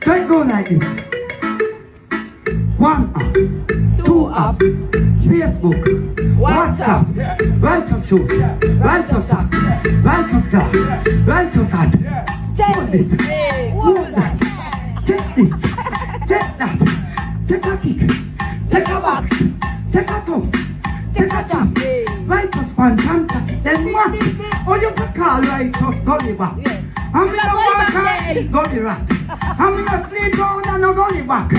So it go like this. 1 up, 2 up, Facebook, WhatsApp, right to shoes, right to socks, right to scarf, right to side. Hold it, hold that, take this, take that, take a kick, take a box, take a toe, take a jump, right to span, then what? Or you can call right to gully back. I'm in a walk and gully rat. I'm in a sleep down and a gully back.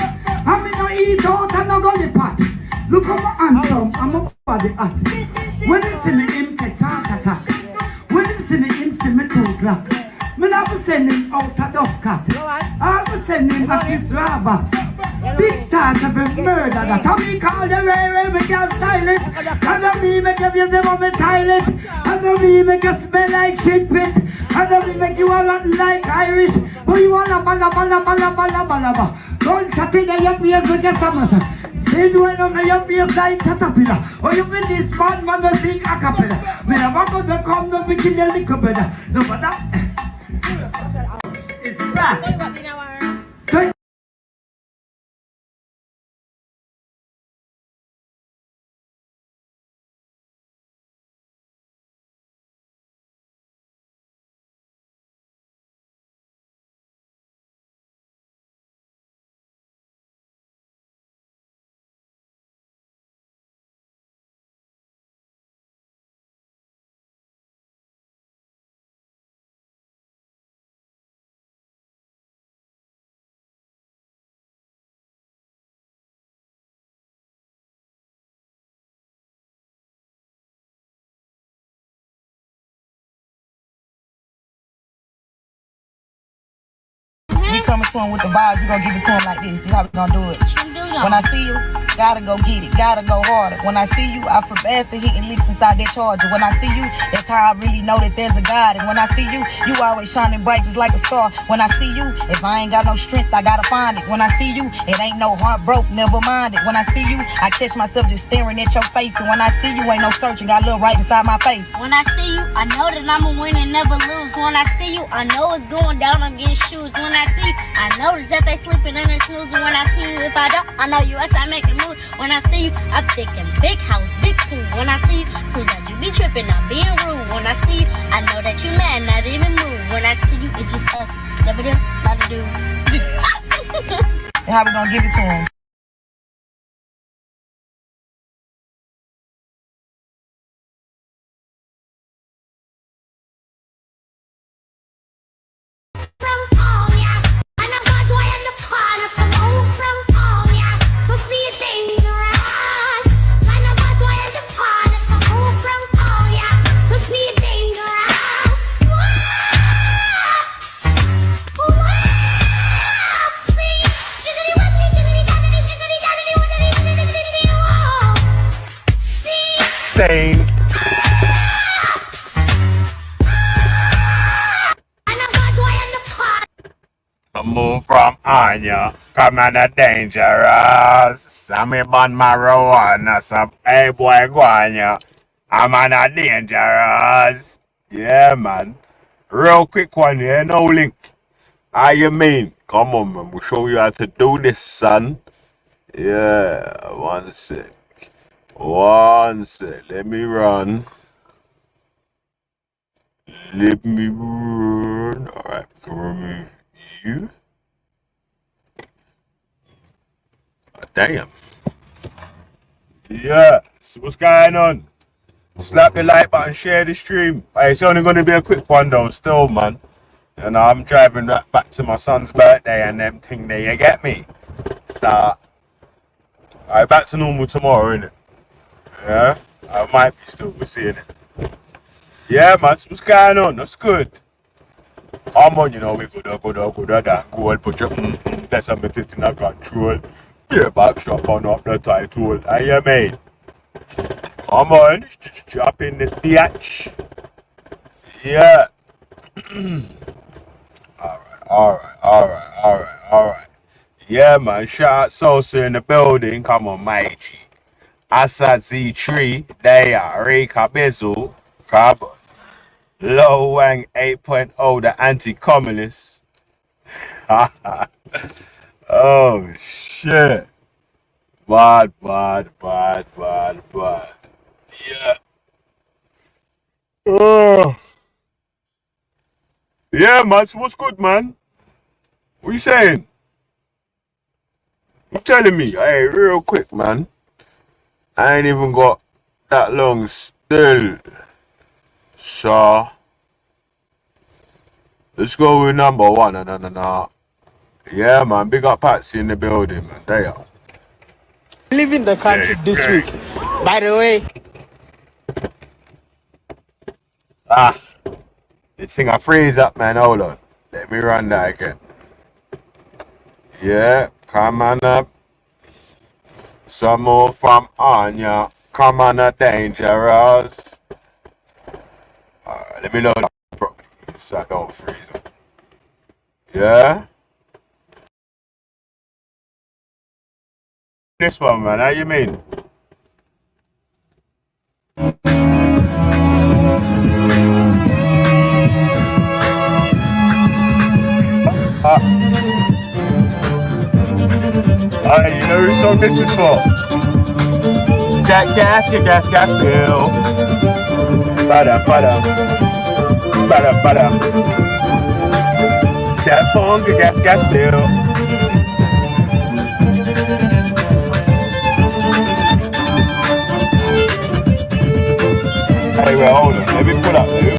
I'm in a eat out and a gully pot. Look at my handsome, I'm a body hot. When you see me in the heart attack. When you see me in the 2 o'clock. Me never send him out a dove cat. I will send him a kiss robot. Big stars have been murdered. That how me call the ray, make you style it. And then me make you use them on me toilet. And then me make you smell like shit pit. And then me make you all rotten like Irish. But you all a bala. Don't shut in your ears with your stomach. Say do I know your ears like caterpillar. Or you with this man when you sing a cappella. Me never go to come to be kill a little better. No, but that is bad. So We coming to him with the vibes, we gonna give it to him like this. This is how we gonna do it. When I see you, gotta go get it, gotta go harder. When I see you, I feel bad for hitting licks inside that charger. When I see you, that's how I really know that there's a God. And when I see you, you always shining bright just like a star. When I see you, if I ain't got no strength, I gotta find it. When I see you, it ain't no heart broke, never mind it. When I see you, I catch myself just staring at your face. And when I see you, ain't no searching, got a little right inside my face. When I see you, I know that I'ma win and never lose. When I see you, I know it's going down, I'm getting shoes. When I see you, I notice that they sleeping and they snoozing. When I see you, if I don't, I know you, as I make a move. When I see you, I'm thinking big house, big pool. When I see you, see that you be tripping, I'm being rude. When I see you, I know that you mad, not even move. When I see you, it's just us, never do, not to do. And how we gonna give it to him? Same. I move from Anya, come on a dangerous. Sammy bun marijuana, some hey boy guanya. I'm on a dangerous. Yeah man. Real quick one here, no link. How you mean? Come on man, we'll show you how to do this son. Yeah, one sec. Let me run. Alright, we can remove you. Oh, damn. Yeah, so what's going on? Slap the like button, share the stream. Hey, it's only going to be a quick one though, still man. And I'm driving right back to my son's birthday and them thing there, you get me? So, alright, back to normal tomorrow, innit? Yeah, I might be still, we're seeing it. Yeah, man, what's going on? That's good. I'm on, you know, we go and go and put your that's a bit in a control. Yeah, backstrap on up the title. Hey, yeah, mate. Come on, drop in this bitch. Yeah. Alright. Yeah, man, shout out Sosa in the building. Come on, mate. Assad Z3, they are Rika Bizzle, Carbon, Low Wang 8.0, the anti-communist. Oh shit. Bad. Yeah. Oh. Yeah, man. So what's good, man? What you saying? You telling me? Hey, real quick, man. I ain't even got that long still. So let's go with number one. No. Yeah, man. Big up Patsy in the building, man. There you are. Live in the country this week. By the way, This thing I freeze up, man. Hold on. Let me run that again. Yeah, come on up. Some more from Anya. Come on up, dangerous. Let me load up properly so I don't freeze up. Yeah? This one, man. How you mean? Alright, you know whose song this is for? Gas bill. Bada. That funk, gas bill. Hey, wait, hold on. Let me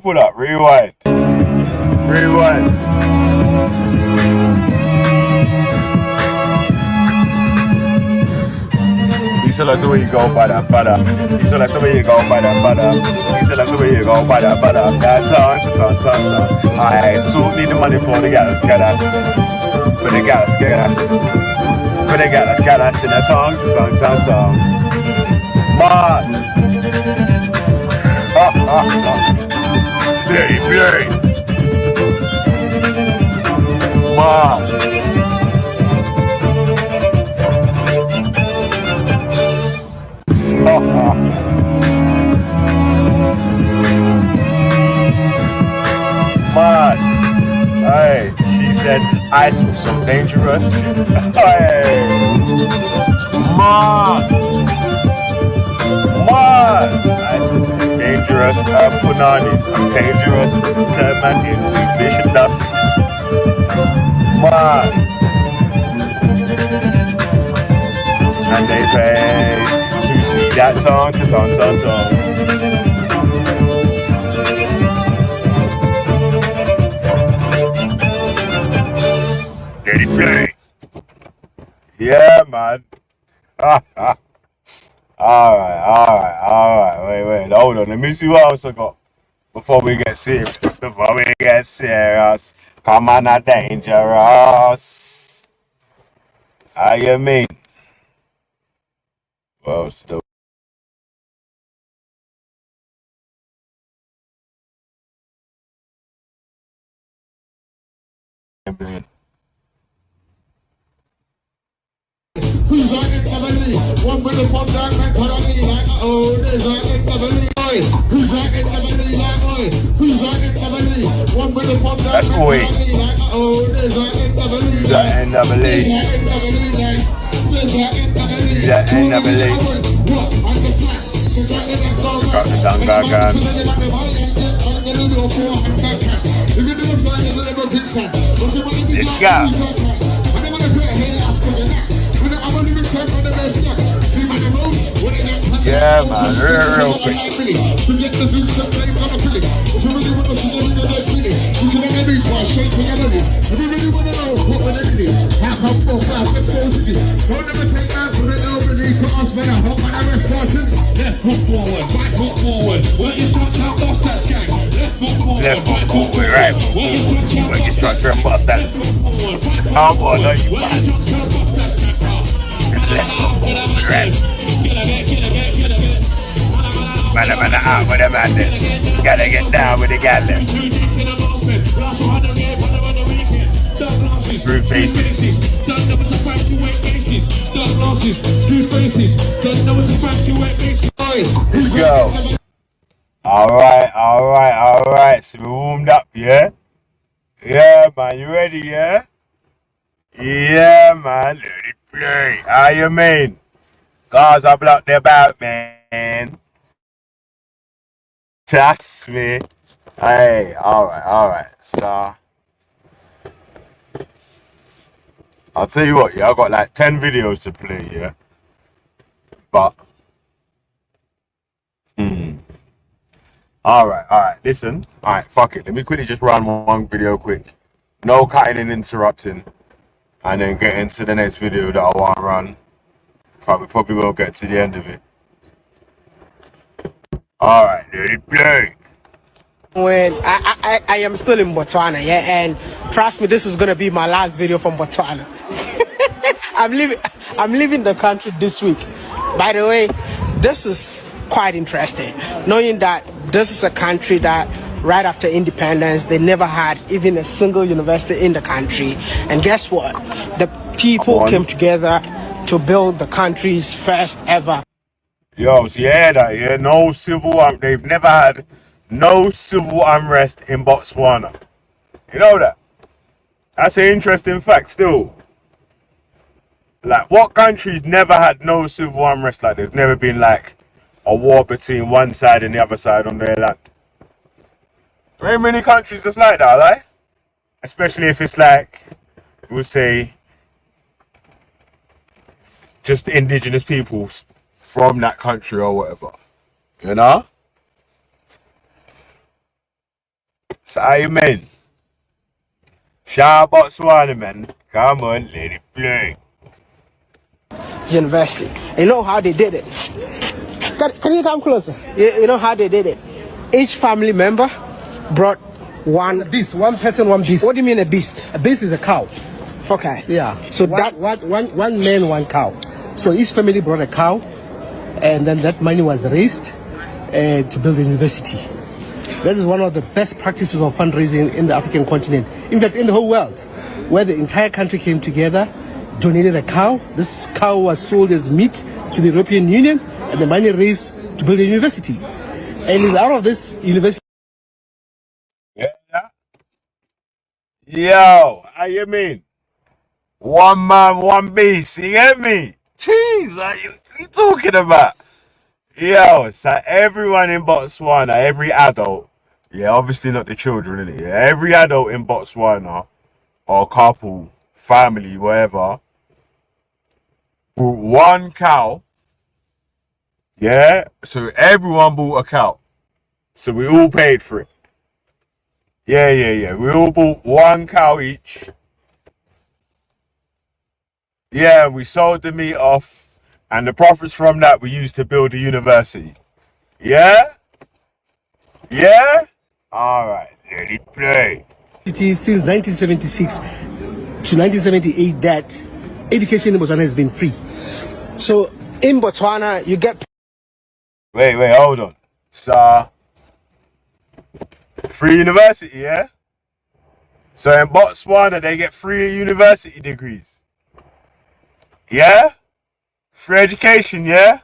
pull up. Rewind. You still like the way you go, bada. You still like the way you go, bada. You still like the way you go, bada. That ton. I so need the money for the gas. For the gas. For the gas in the tongue. Man. Play. Man. Man, hey, she said ice was so dangerous. Hey, man, ice was so dangerous. Punani's dangerous. Turn man into fish and dust. Man, and they pay to see that tongue. Ready, play. Yeah, man. Alright. Wait. Hold on. Let me see what else I got before we get serious. Come on, not dangerous. How you mean? Well, still. Who's like it, Cavalier? One with the pop dark and Cavalier like oh, there's like it, Cavalier. Who's like it, Cavalier like oh, who's like it, Cavalier? One with the pop dark and Cavalier like oh, there's like it, Cavalier. Who's that NWA? Got the Dunga gun. Let's go. Yeah, man, real quick. Left foot forward, right foot forward. Work your structure and bust that. Oh boy, no, you bad. Left foot forward, right. Man out with the madness. Gotta get down with the gadget. Screw faces. Let's go. Alright. So we warmed up, yeah? Yeah, man, you ready, yeah? Yeah, man. Let it play. How you mean? Gaza block the about, man. Trust me. Hey, alright. So, I'll tell you what, yeah, I got like 10 videos to play, yeah. But, alright, listen. Alright, fuck it. Let me quickly just run one video quick. No cutting and interrupting. And then get into the next video that I want to run. But we probably won't get to the end of it. Alright, let it play. When I am still in Botswana, yeah, and trust me, this is gonna be my last video from Botswana. I'm leaving the country this week. By the way, this is quite interesting, knowing that this is a country that right after independence they never had even a single university in the country, and guess what? The people came together to build the country's first ever. Yo, so yeah, that, yeah, no civil, they've never had no civil unrest in Botswana. You know that? That's an interesting fact still. Like, what country's never had no civil unrest? Like, there's never been like a war between one side and the other side on their land. There ain't many countries that's like that, like. Especially if it's like, we'll say, just indigenous peoples from that country or whatever. You know? So, amen. Shout out Botswana, man. Come on, let it play. University. You know how they did it? Can you come closer? You know how they did it? Each family member brought one beast, one person, one beast. What do you mean a beast? A beast is a cow. Okay. Yeah. So one man, one cow. So each family brought a cow, and then that money was raised to build a university. That is one of the best practices of fundraising in the African continent. In fact, in the whole world, where the entire country came together, donated a cow. This cow was sold as meat to the European Union, and the money raised to build a university. And it's out of this university. Yeah. Yo, how you mean? One man, one beast. You get me? Jeez, what you talking about? Yo, so everyone in Botswana, every adult, yeah, obviously not the children, innit? Yeah, every adult in Botswana, or couple, family, whatever, bought one cow. Yeah, so everyone bought a cow. So we all paid for it. Yeah. We all bought one cow each. Yeah, we sold the meat off, and the profits from that we used to build a university. Yeah? Alright, let it play. Since 1976 to 1978, that education in Botswana has been free. So in Botswana, you get. Wait, hold on. So, free university, yeah? So in Botswana, they get free university degrees. Yeah? Free education, yeah?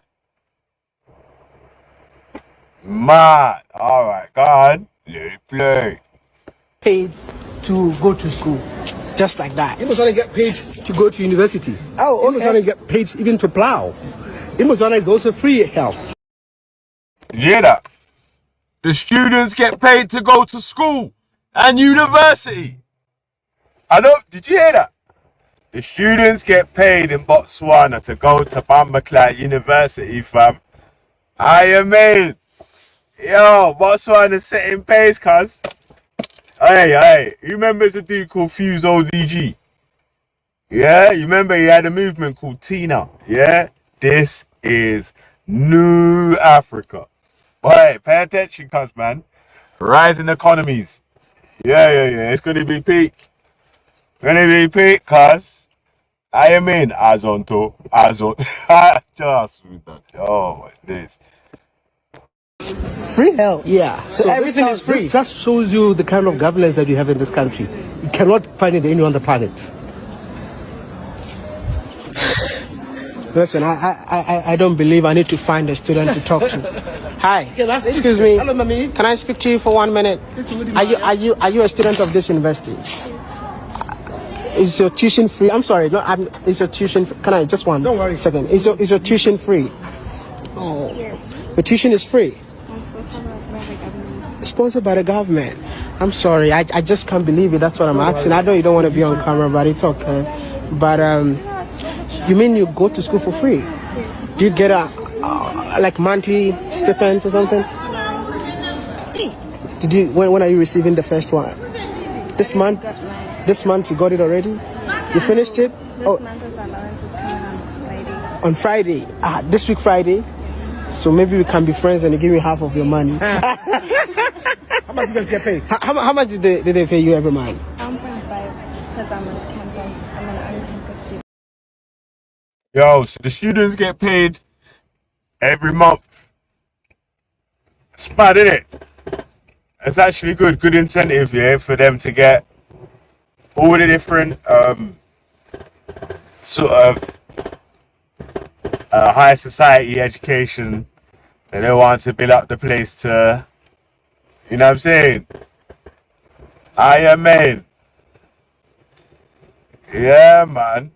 Mad. Alright, go on. Let it play. Paid to go to school, just like that. In Botswana, get paid to go to university. Oh, okay. In Botswana, get paid even to plow. In Botswana, is also free health. Did you hear that? The students get paid to go to school and university. Did you hear that? The students get paid in Botswana to go to Bambaclat University, fam. I mean, yo, Botswana's setting pace, cuz. Hey, you remember a dude called Fuse ODG? Yeah, you remember he had a movement called Tina? Yeah, this is New Africa. Boy, pay attention, cuz, man. Rising economies. Yeah. It's gonna be peak. Cuz. I mean, Azonto. Just with that. Oh, this. Free health. Yeah. So everything is free. This just shows you the kind of governance that you have in this country. You cannot find it anywhere on the planet. Listen, I don't believe I need to find a student to talk to. Hi. Excuse me. Hello, Mami. Can I speak to you for 1 minute? Are you a student of this university? Is your tuition free? I'm sorry, no, is your tuition can I just one? Don't worry. Second. Is your tuition free? Oh. Yes. The tuition is free. I'm sponsored by the government. Sponsored by the government. I'm sorry, I just can't believe it. That's what I'm asking. I know you don't want to be on camera, but it's okay. But you mean you go to school for free? Yes. Do you get a like monthly stipends or something? Did you when are you receiving the first one? This month? This month you got it already? You finished it? This month's allowance is coming on Friday. On Friday. This week Friday. So maybe we can be friends and you give me half of your money. How much you guys get paid? How much did they pay you every month? 1.5 because I'm on campus. I'm an on-campus student. Yo, so the students get paid every month. It's mad, isn't it? It's actually good incentive, yeah, for them to get all the different sort of high society education that they want to build up the place to, you know what I'm saying? I mean, yeah, man.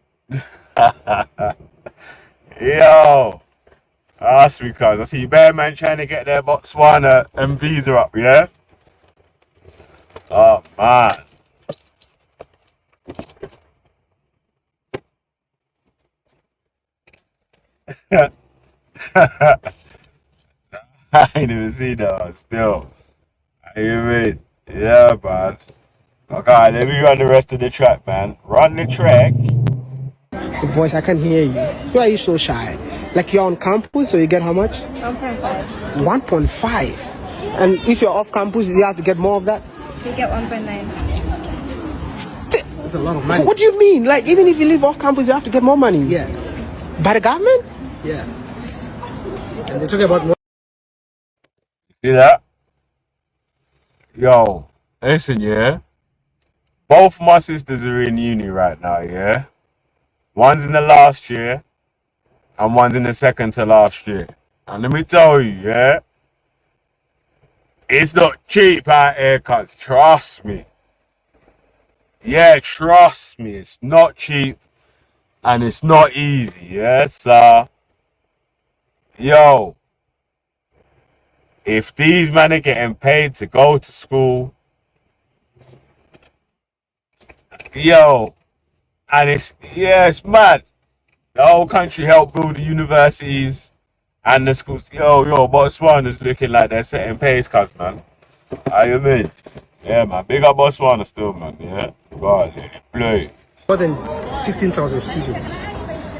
Yo, that's because I see Bear Man trying to get their Botswana and visa up, yeah? Oh, man. I ain't even seen that still. You mean? Yeah, man. Okay, let me run the rest of the track, man. Run the track. The voice, I can hear you. Why are you so shy? Like you're on campus, so you get how much? 1.5. 1.5. And if you're off campus, you have to get more of that? You get 1.9. That's a lot of money. What do you mean? Like even if you live off campus, you have to get more money? Yeah. By the government? Yeah. And they're talking about more. See that? Yo, listen, yeah. Both my sisters are in uni right now, yeah. One's in the last year, and one's in the second to last year. And let me tell you, yeah, it's not cheap out here, cuz, trust me. Yeah, trust me, it's not cheap, and it's not easy, yeah, so, yo, if these men are getting paid to go to school, yo, and it's mad. The whole country helped build the universities and the schools. Yo, Botswana's looking like they're setting pace, cuz, man. How you mean? Yeah, man. Big up Botswana still, man. Yeah. God, let it play. More than 16,000 students.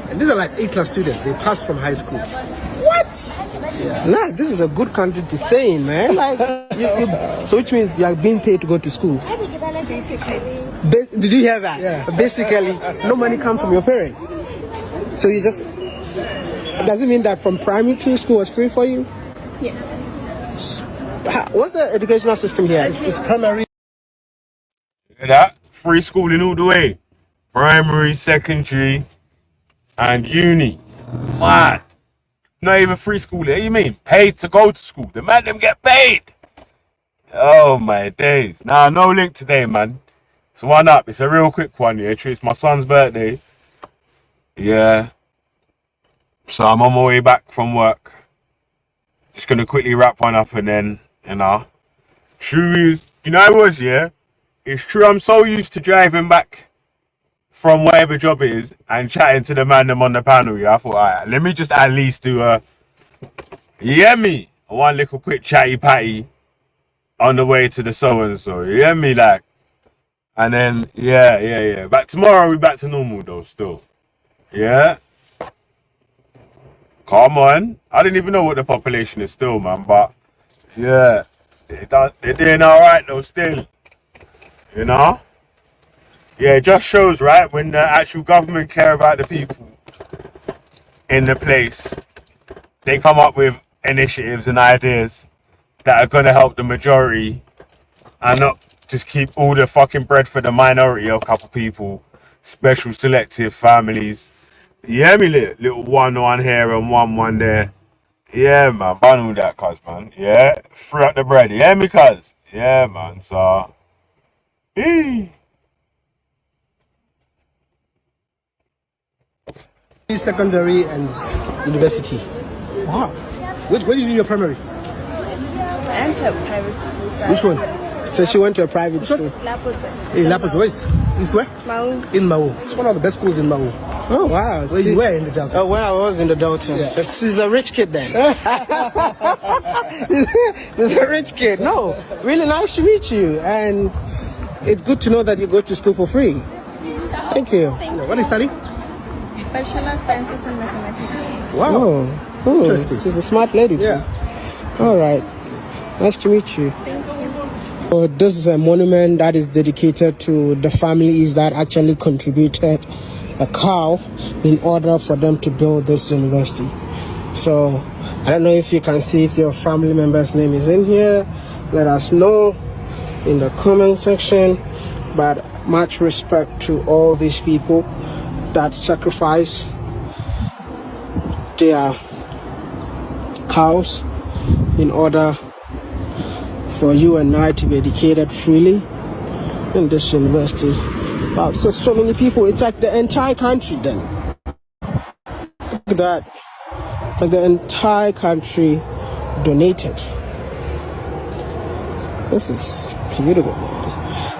And these are like A-class students. They passed from high school. What? Yeah. Nah, this is a good country to stay in, man. Like, so which means you are being paid to go to school? Basically. Did you hear that? Yeah. Basically, no money comes from your parent. So you just... Does it mean that from primary to school was free for you? Yes. What's the educational system here? It's primary. Hear that? Free schooling all the way. Primary, secondary, and uni. Mad. Not even free schooling. What do you mean? Paid to go to school. The man them get paid. Oh my days. Nah, no link today, man. It's one up. It's a real quick one, yeah. It's my son's birthday. Yeah. So I'm on my way back from work. Just gonna quickly wrap one up and then, you know. True is, you know it was, yeah? It's true, I'm so used to driving back from whatever job it is and chatting to the man them on the panel, yeah? I thought, alright, let me just at least do you hear me? One little quick chatty patty on the way to the so-and-so, you hear me? Like, and then, yeah. But tomorrow we back to normal though, still. Yeah? Come on. I didn't even know what the population is still, man, but yeah, they're doing alright though still. You know? Yeah, it just shows, right, when the actual government care about the people in the place, they come up with initiatives and ideas that are gonna help the majority and not just keep all the fucking bread for the minority of a couple people, special selective families. Yeah, me little one here and one there. Yeah, man, ban all that, cuz, man. Yeah, free up the bread. Yeah, me, cuz. Yeah, man, so. Secondary and university. Wow. Where did you do your primary? I went to a private school. So Which one? So she went to a private school. Lapote. In Lapis, where? Mau. In Mau. It's one of the best schools in Mau. Oh, wow. Where you were in the Delta? Oh, when I was in the Delta. Yeah. This is a rich kid then. This is a rich kid. No, really nice to meet you. And it's good to know that you go to school for free. Thank you. What are you studying? Bachelor of Sciences and Mathematics. Wow. Oh, Interesting. she's a smart lady too. Yeah. All right. Nice to meet you. Thank you. So this is a monument that is dedicated to the families that actually contributed a cow in order for them to build this university. So I don't know if you can see if your family member's name is in here. Let us know in the comment section. But much respect to all these people that sacrifice their cows in order for you and I to be educated freely in this university. Wow, so many people. It's like the entire country then. Look at that. Like the entire country donated. This is beautiful, man.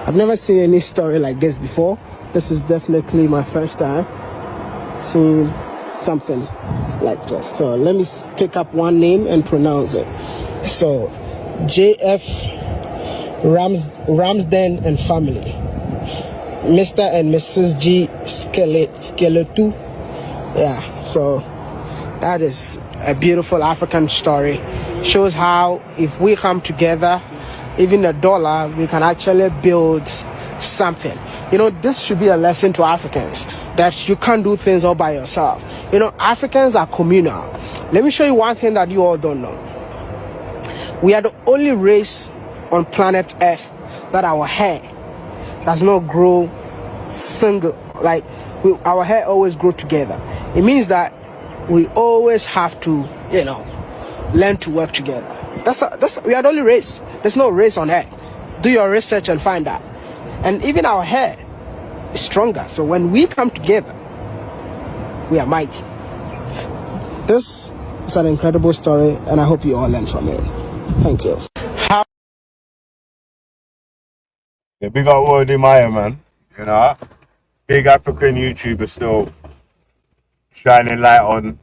I've never seen any story like this before. This is definitely my first time seeing something like this. So let me pick up one name and pronounce it. So JF Ramsden and family, Mr. and Mrs. G Skeletu. Yeah, so that is a beautiful African story. Shows how if we come together, even $1, we can actually build something. You know, this should be a lesson to Africans that you can't do things all by yourself. You know, Africans are communal. Let me show you one thing that you all don't know. We are the only race on planet Earth that our hair does not grow single. Like our hair always grow together. It means that we always have to, you know, learn to work together. We are the only race. There's no race on Earth. Do your research and find out. And even our hair is stronger. So when we come together, we are mighty. This is an incredible story, and I hope you all learn from it. Thank you. Yeah, big up Wordy Maya, man. You know, big African YouTuber still shining light on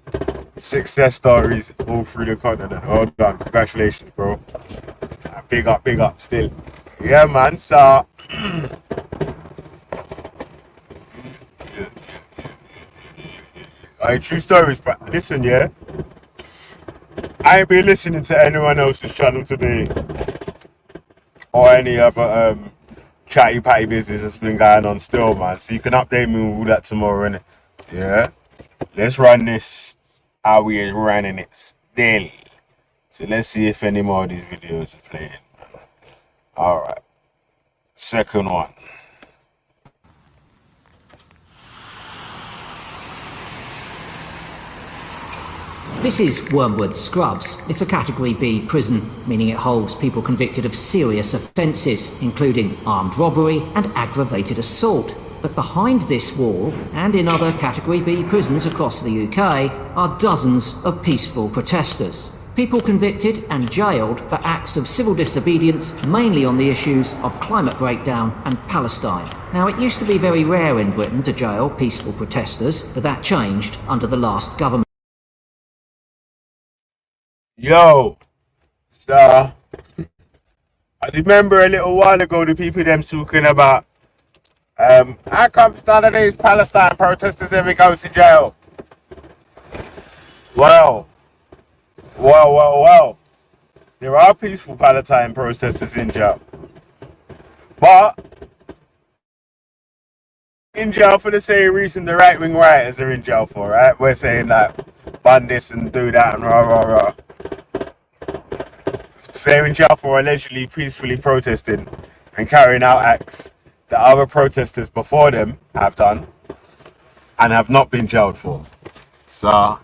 success stories all through the continent. Well done. Congratulations, bro. Big up still. Yeah, man. So, true stories. Listen, yeah. I ain't been listening to anyone else's channel today or any other chatty patty business that's been going on still, man. So you can update me with all that tomorrow, innit? Yeah. Let's run this how we are running it still. So let's see if any more of these videos are playing. Alright. Second one. This is Wormwood Scrubs. It's a Category B prison, meaning it holds people convicted of serious offences, including armed robbery and aggravated assault. But behind this wall, and in other Category B prisons across the UK, are dozens of peaceful protesters. People convicted and jailed for acts of civil disobedience, mainly on the issues of climate breakdown and Palestine. Now, it used to be very rare in Britain to jail peaceful protesters, but that changed under the last government. Yo, so I remember a little while ago the people them talking about how come none of these Palestine protesters ever go to jail? Well. There are peaceful Palestine protesters in jail. But in jail for the same reason the right-wing rioters are in jail for, right? We're saying like ban this and do that and rah. They're in jail for allegedly peacefully protesting and carrying out acts that other protesters before them have done and have not been jailed for. So,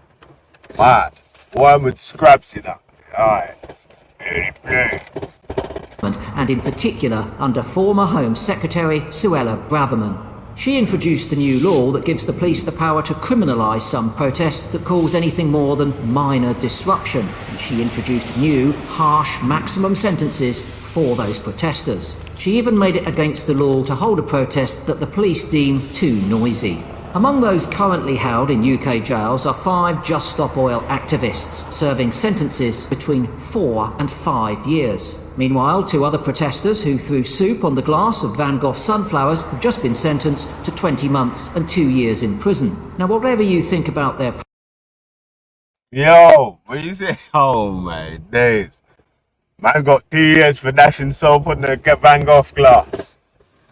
mad. Wormwood Scrubs it up. Alright. And in particular under former Home Secretary Suella Braverman. She introduced a new law that gives the police the power to criminalise some protest that cause anything more than minor disruption. And she introduced new, harsh maximum sentences for those protesters. She even made it against the law to hold a protest that the police deem too noisy. Among those currently held in UK jails are 5 Just Stop Oil activists, serving sentences between 4 and 5 years. Meanwhile, 2 other protesters who threw soup on the glass of Van Gogh sunflowers have just been sentenced to 20 months and 2 years in prison. Now, whatever you think about their... Yo, what you say? Oh my days. Man got 2 years for dashing soap on the Van Gogh glass.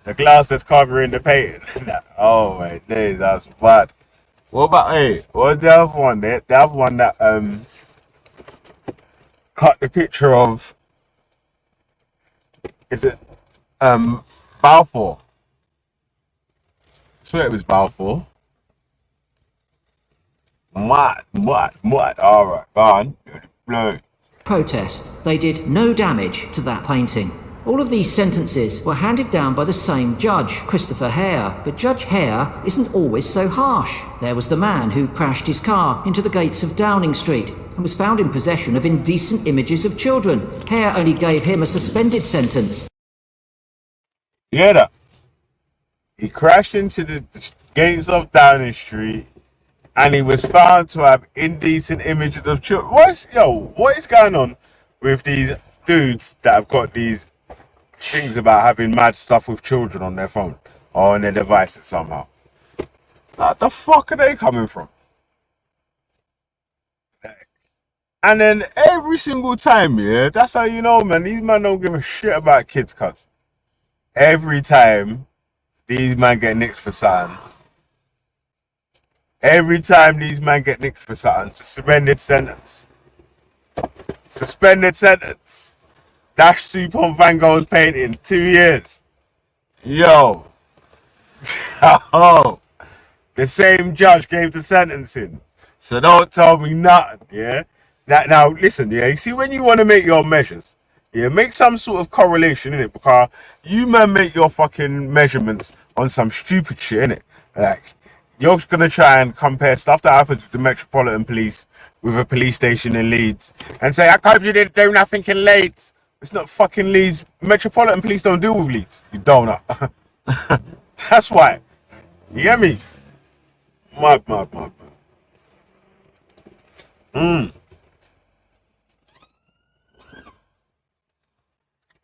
The glass that's covering the painting. Oh my days, that's bad. What about, hey, what was the other one there? The other one that cut the picture of, is it Balfour? I swear it was Balfour. What? Alright, go on. Blue. protest. They did no damage to that painting. All of these sentences were handed down by the same judge, Christopher Hare, but Judge Hare isn't always so harsh. There was the man who crashed his car into the gates of Downing Street and was found in possession of indecent images of children. Hare only gave him a suspended sentence. You hear that? He crashed into the gates of Downing Street and he was found to have indecent images of children. What is going on with these dudes that have got these things about having mad stuff with children on their phone or on their devices somehow? What the fuck are they coming from? And then every single time, yeah, that's how you know, man, these men don't give a shit about kids, cuz. Every time these men get nicked for something. Every time these men get nicked for something, suspended sentence. Suspended sentence. Dash soup on Van Gogh's painting, 2 years. Yo. Oh. The same judge gave the sentencing. So don't tell me nothing, yeah? Now listen, yeah, you see when you want to make your measures, yeah, make some sort of correlation in it, because you man make your fucking measurements on some stupid shit, innit? Like, you're gonna try and compare stuff that happens with the Metropolitan Police with a police station in Leeds and say, I hope you didn't do nothing in Leeds. It's not fucking Leeds. Metropolitan Police don't deal with Leeds. You donut. That's why. You get me? Mad.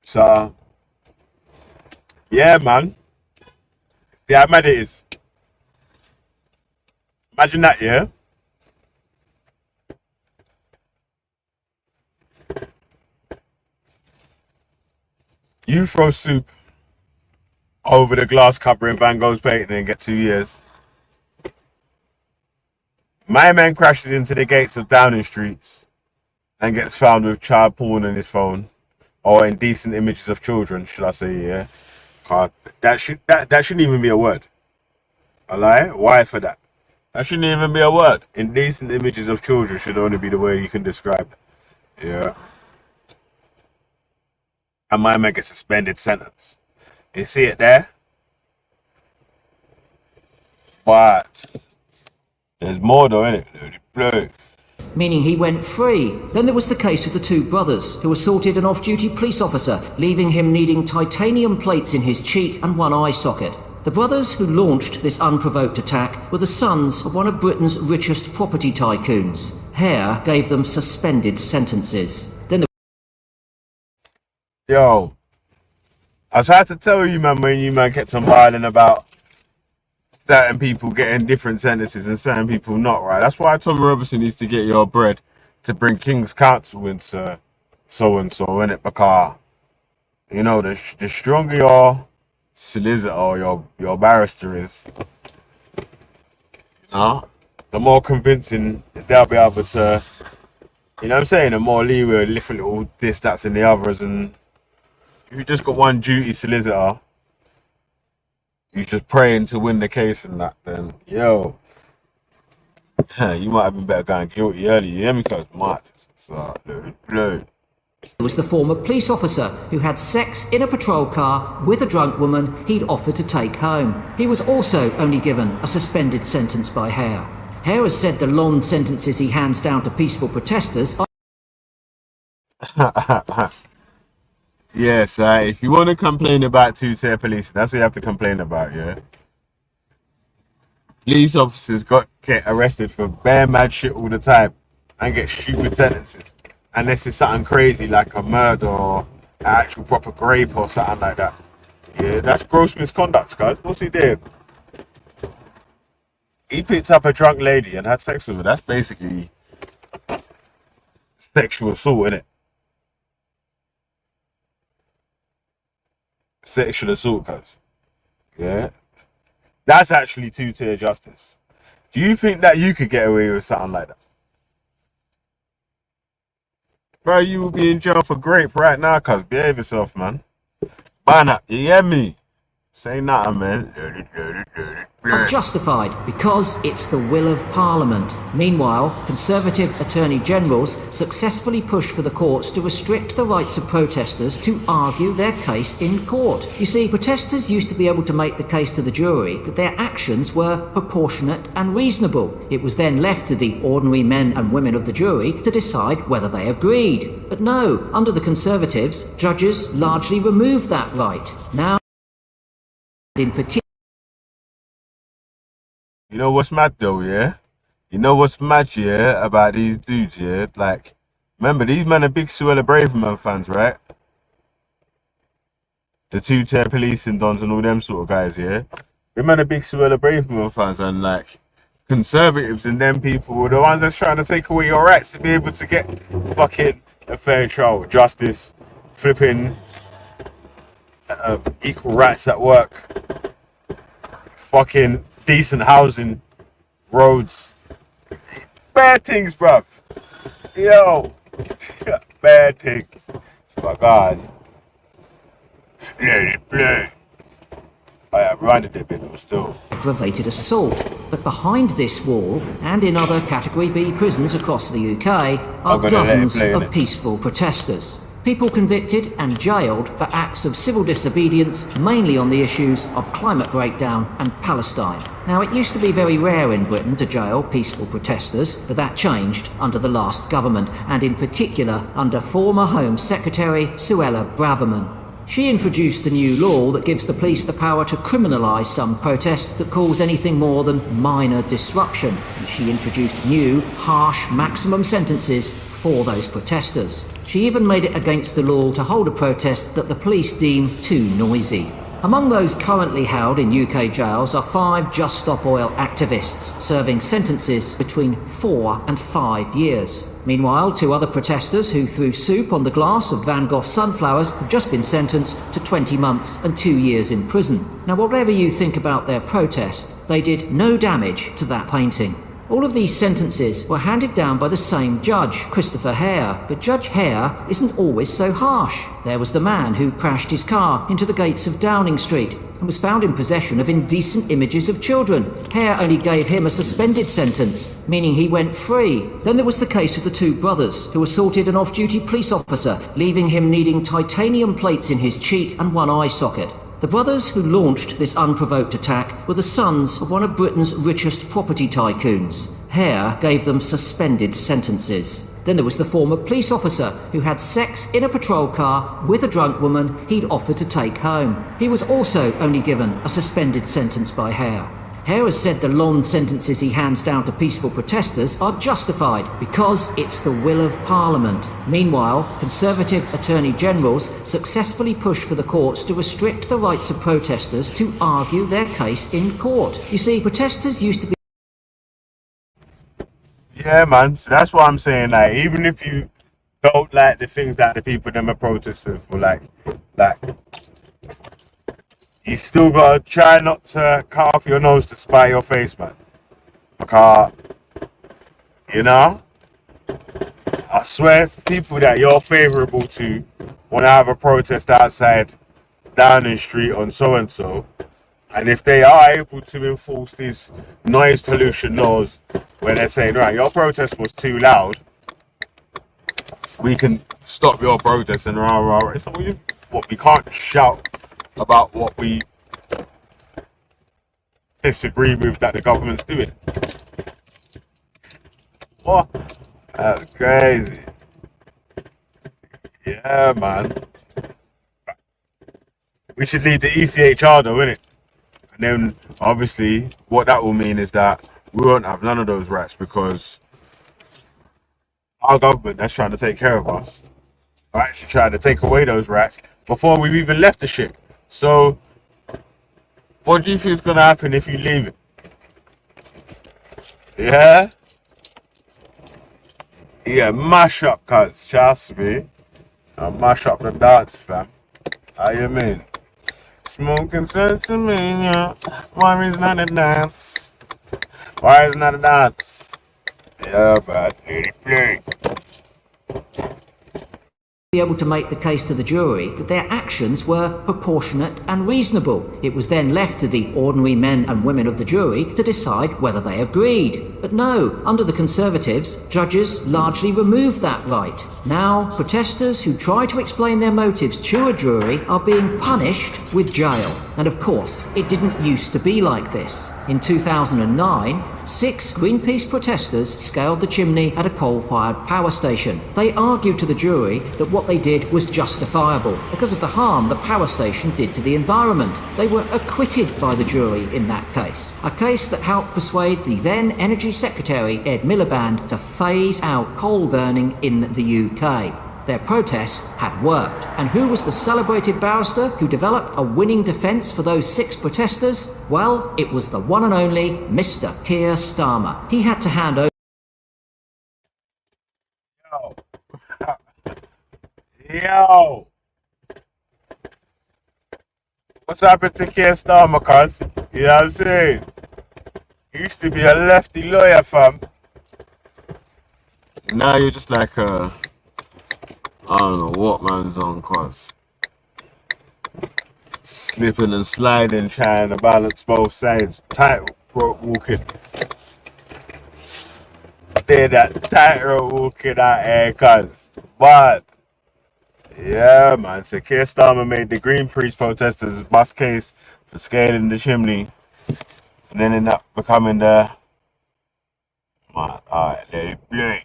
So, yeah, man. See how mad it is. Imagine that, yeah? You throw soup over the glass covering Van Gogh's painting and get 2 years. My man crashes into the gates of Downing Street and gets found with child porn on his phone, or indecent images of children, should I say, yeah? God, that shouldn't even be a word. A lie? Why for that? That shouldn't even be a word. Indecent images of children should only be the way you can describe it. Yeah. And my man gets a suspended sentence. You see it there? But there's more though, innit? Blue. Meaning he went free. Then there was the case of the 2 brothers who assaulted an off-duty police officer, leaving him needing titanium plates in his cheek and one eye socket. The brothers who launched this unprovoked attack were the sons of one of Britain's richest property tycoons. Hare gave them suspended sentences. Then Yo, I tried to tell you, man, when you man kept on whining about certain people getting different sentences and certain people not, right? That's why Tommy Robinson needs to get your bread to bring King's Counsel into so-and-so, innit? Because, you know, the stronger your solicitor or your barrister is, you know, the more convincing they'll be able to, you know what I'm saying, the more leeway, lift a little this, that's, and the others. And if you just got one duty solicitor, you're just praying to win the case and that, then, yo, you might have been better going guilty early, you hear me? Because Mark, so, blue. There was the former police officer who had sex in a patrol car with a drunk woman he'd offered to take home. He was also only given a suspended sentence by Hare. Hare has said the long sentences he hands down to peaceful protesters are Yes, if you want to complain about two-tier policing, that's what you have to complain about, yeah? Police officers get arrested for bare mad shit all the time and get stupid sentences. Unless it's something crazy like a murder or an actual proper rape or something like that. Yeah, that's gross misconduct, guys. What's he did? He picked up a drunk lady and had sex with her. That's basically sexual assault, isn't it? Sexual assault, guys. Yeah. That's actually two-tier justice. Do you think that you could get away with something like that? Bro, you will be in jail for rape right now, cuz. Behave yourself, man. Man up, you hear me? Say nothing, man. are justified because it's the will of Parliament. Meanwhile, Conservative Attorney Generals successfully pushed for the courts to restrict the rights of protesters to argue their case in court. You see, protesters used to be able to make the case to the jury that their actions were proportionate and reasonable. It was then left to the ordinary men and women of the jury to decide whether they agreed. But no, under the Conservatives, judges largely removed that right. Now, in particular, You know what's mad though, yeah? You know what's mad, yeah, about these dudes, yeah? Like, remember, these men are big Suella Braverman fans, right? The two-tier police and dons and all them sort of guys, yeah? Them men are big Suella Braverman fans, and like, conservatives and them people were the ones that's trying to take away your rights to be able to get fucking a fair trial, justice, flipping equal rights at work, fucking decent housing, roads, bad things, bruv. Yo, bad things. My God. Let it play. I reminded it a bit though, still. aggravated assault. But behind this wall, and in other Category B prisons across the UK, are I'm gonna let it dozens play, of innit? peaceful protesters. People convicted and jailed for acts of civil disobedience, mainly on the issues of climate breakdown and Palestine. Now, it used to be very rare in Britain to jail peaceful protesters, but that changed under the last government, and in particular under former Home Secretary Suella Braverman. She introduced a new law that gives the police the power to criminalise some protest that cause anything more than minor disruption. And she introduced new, harsh maximum sentences for those protesters. She even made it against the law to hold a protest that the police deem too noisy. Among those currently held in UK jails are 5 Just Stop Oil activists, serving sentences between 4 and 5 years. Meanwhile, 2 other protesters who threw soup on the glass of Van Gogh sunflowers have just been sentenced to 20 months and 2 years in prison. Now, whatever you think about their protest, they did no damage to that painting. All of these sentences were handed down by the same judge, Christopher Hare, but Judge Hare isn't always so harsh. There was the man who crashed his car into the gates of Downing Street and was found in possession of indecent images of children. Hare only gave him a suspended sentence, meaning he went free. Then there was the case of the 2 brothers who assaulted an off-duty police officer, leaving him needing titanium plates in his cheek and one eye socket. The brothers who launched this unprovoked attack were the sons of one of Britain's richest property tycoons. Hare gave them suspended sentences. Then there was the former police officer who had sex in a patrol car with a drunk woman he'd offered to take home. He was also only given a suspended sentence by Hare. Hare has said the long sentences he hands down to peaceful protesters are justified because it's the will of Parliament. Meanwhile, Conservative Attorney Generals successfully pushed for the courts to restrict the rights of protesters to argue their case in court. You see, protesters used to be Yeah, man. So that's what I'm saying. Like, even if you don't like the things that the people them are protesting for, like, you still gotta try not to cut off your nose to spite your face, man. Because, you know, I swear, people that you're favourable to want to have a protest outside Downing Street on so and so, and if they are able to enforce these noise pollution laws, where they're saying, right, your protest was too loud, we can stop your protest and rah rah. It's not what we can't shout about what we disagree with that the government's doing. What? That's crazy. Yeah, man. We should leave the ECHR though, innit? And then obviously what that will mean is that we won't have none of those rights because our government that's trying to take care of us are actually trying to take away those rights before we've even left the shit. So what do you think is gonna happen if you leave it? Yeah? Yeah, mash up, cuz, trust me. I'll mash up the dance, fam. How you mean? Smoking sensimania. Why is not a dance? Why is not a dance? Yeah, but let it play. Be able to make the case to the jury that their actions were proportionate and reasonable. It was then left to the ordinary men and women of the jury to decide whether they agreed. But no, under the Conservatives, judges largely removed that right. Now, protesters who try to explain their motives to a jury are being punished with jail. And of course, it didn't used to be like this. In 2009, 6 Greenpeace protesters scaled the chimney at a coal-fired power station. They argued to the jury that what they did was justifiable because of the harm the power station did to the environment. They were acquitted by the jury in that case, a case that helped persuade the then Energy Secretary Ed Miliband to phase out coal burning in the UK. Their protest had worked. And who was the celebrated barrister who developed a winning defence for those 6 protesters? Well, it was the one and only Mr. Keir Starmer. He had to hand over. Yo. What's happened to Keir Starmer, cuz? You know what I'm saying? He used to be a lefty lawyer, fam. Now you're just like I don't know what man's on, cuz. Slipping and sliding, trying to balance both sides. Tightrope walking. Did that tightrope walking out here, cuz. But, yeah, man. So Keir Starmer made the Greenpeace protesters bust case for scaling the chimney. And then ended up becoming the... Alright, let it play.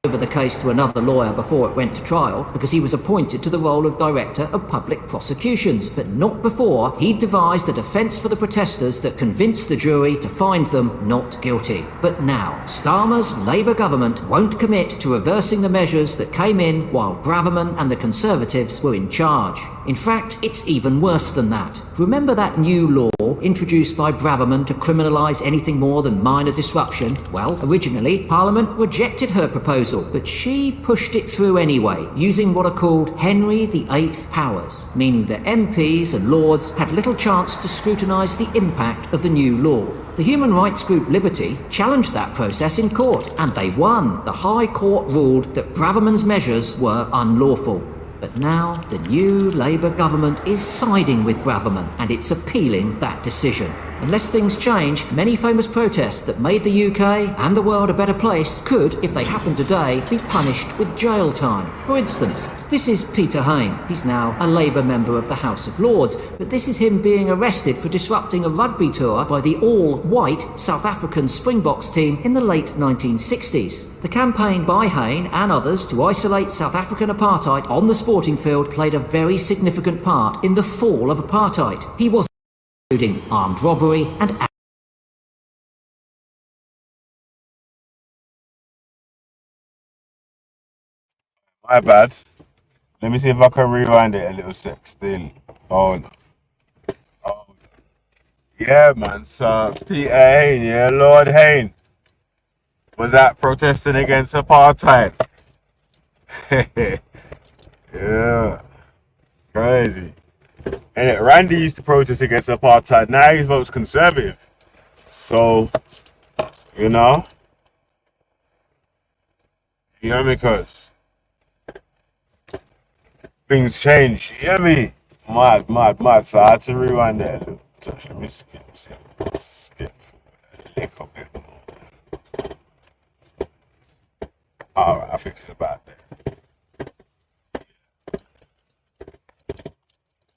Over the case to another lawyer before it went to trial because he was appointed to the role of Director of Public Prosecutions, but not before he'd devised a defence for the protesters that convinced the jury to find them not guilty. But now, Starmer's Labour government won't commit to reversing the measures that came in while Braverman and the Conservatives were in charge. In fact, it's even worse than that. Remember that new law introduced by Braverman to criminalise anything more than minor disruption? Well, originally, Parliament rejected her proposal, but she pushed it through anyway, using what are called Henry VIII powers, meaning that MPs and Lords had little chance to scrutinise the impact of the new law. The human rights group Liberty challenged that process in court, and they won. The High Court ruled that Braverman's measures were unlawful. But now the new Labour government is siding with Braverman, and it's appealing that decision. Unless things change, many famous protests that made the UK and the world a better place could, if they happened today, be punished with jail time. For instance, this is Peter Hain. He's now a Labour member of the House of Lords, but this is him being arrested for disrupting a rugby tour by the all-white South African Springboks team in the late 1960s. The campaign by Hain and others to isolate South African apartheid on the sporting field played a very significant part in the fall of apartheid. He was including armed robbery and... My bad. Let me see if I can rewind it a little sec still. Oh no. Oh no. Yeah, man. So Peter Hain, yeah, Lord Hain, was that protesting against apartheid? Yeah. Crazy. And Randy used to protest against apartheid. Now he votes Conservative. So, you know. You know me, cuz. Things change. You hear me? Mad. So I had to rewind that a little touch. Let me skip a little bit more. Alright, I think it's about that.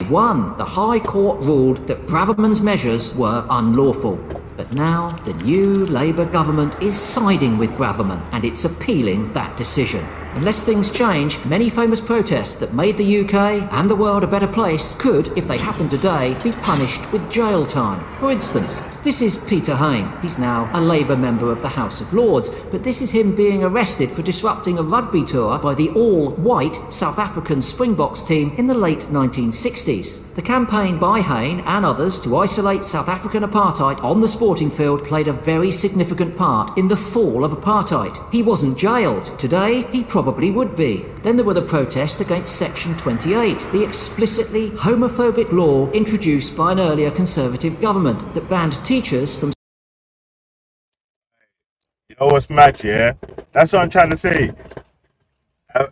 One, the High Court ruled that Braverman's measures were unlawful. But now the new Labour government is siding with Braverman, and it's appealing that decision. Unless things change, many famous protests that made the UK and the world a better place could, if they happened today, be punished with jail time. For instance, this is Peter Hain. He's now a Labour member of the House of Lords, but this is him being arrested for disrupting a rugby tour by the all-white South African Springboks team in the late 1960s. The campaign by Hain and others to isolate South African apartheid on the sporting field played a very significant part in the fall of apartheid. He wasn't jailed. Today, he probably would be. Then there were the protests against Section 28, the explicitly homophobic law introduced by an earlier Conservative government that banned teachers from... You know what's mad, yeah? That's what I'm trying to say.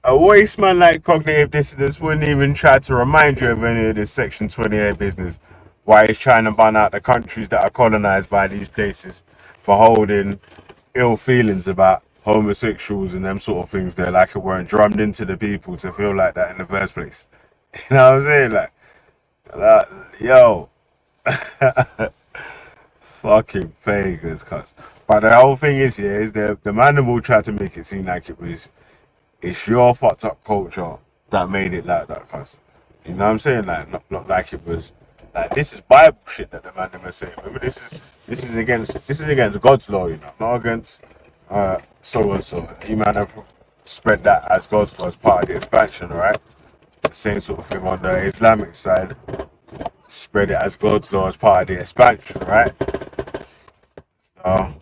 A waste man like cognitive dissonance wouldn't even try to remind you of any of this Section 28 business. Why he's trying to ban out the countries that are colonized by these places for holding ill feelings about homosexuals and them sort of things there, like it weren't drummed into the people to feel like that in the first place. You know what I'm saying? Like yo, fucking fakers, cuz. But the whole thing is, yeah, is the man will try to make it seem like it's your fucked up culture that made it like that, cuz. You know what I'm saying? Like, not like it was, like, this is Bible shit that the man was saying. Remember, this is against God's law, you know, not against so and so. You might have spread that as God's law as part of the expansion, right? The same sort of thing on the Islamic side. Spread it as God's law as part of the expansion, right? So,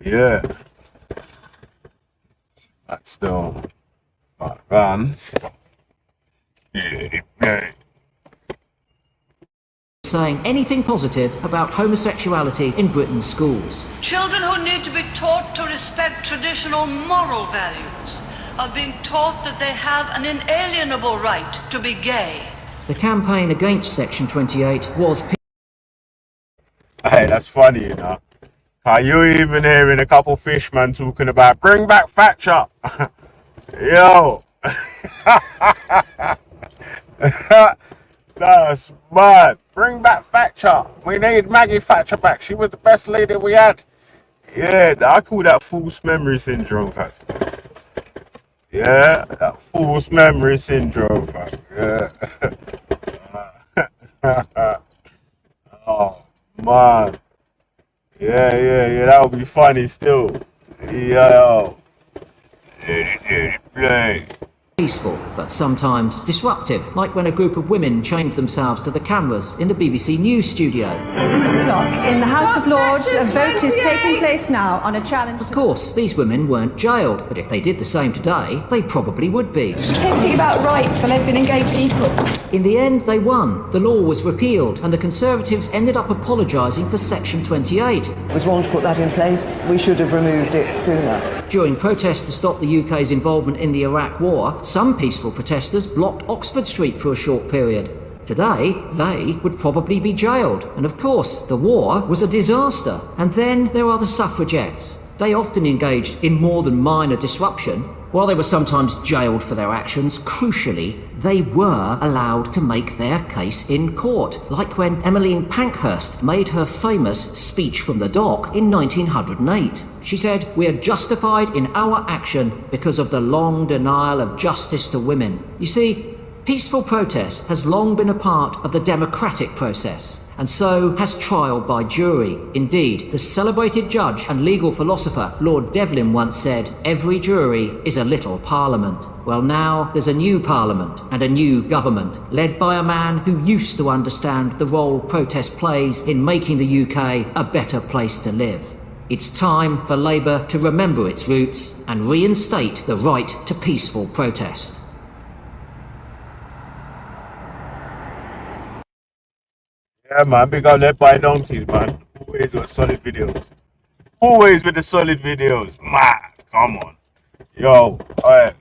yeah. But still, but man, yeah. saying anything positive about homosexuality in Britain's schools. Children who need to be taught to respect traditional moral values are being taught that they have an inalienable right to be gay. The campaign against Section 28 was... Hey, that's funny, you know. Are you even hearing a couple fishmen talking about bring back Thatcher? Yo. That's mad. Bring back Thatcher. We need Maggie Thatcher back. She was the best lady we had. Yeah, I call that false memory syndrome, guys. Yeah, that false memory syndrome, guys. Yeah. Oh, man. Yeah, that would be funny still. Yo. Play. Peaceful, but sometimes disruptive, like when a group of women chained themselves to the cameras in the BBC News studio. 6 o'clock. In the House of Lords, a vote is taking place now on a challenge... Of course, these women weren't jailed, but if they did the same today, they probably would be. Protesting about rights for lesbian and gay people. In the end, they won. The law was repealed, and the Conservatives ended up apologising for Section 28. It was wrong to put that in place. We should have removed it sooner. During protests to stop the UK's involvement in the Iraq War, some peaceful protesters blocked Oxford Street for a short period. Today, they would probably be jailed. And of course, the war was a disaster. And then there are the suffragettes. They often engaged in more than minor disruption. While they were sometimes jailed for their actions, crucially, they were allowed to make their case in court, like when Emmeline Pankhurst made her famous speech from the dock in 1908. She said, "We are justified in our action because of the long denial of justice to women." You see, peaceful protest has long been a part of the democratic process. And so has trial by jury. Indeed, the celebrated judge and legal philosopher Lord Devlin once said, "Every jury is a little parliament." Well, now there's a new parliament and a new government, led by a man who used to understand the role protest plays in making the UK a better place to live. It's time for Labour to remember its roots and reinstate the right to peaceful protest. Yeah, man, big up Led by Donkeys, man. Always with solid videos. Always with the solid videos. Mad, come on. Yo, alright.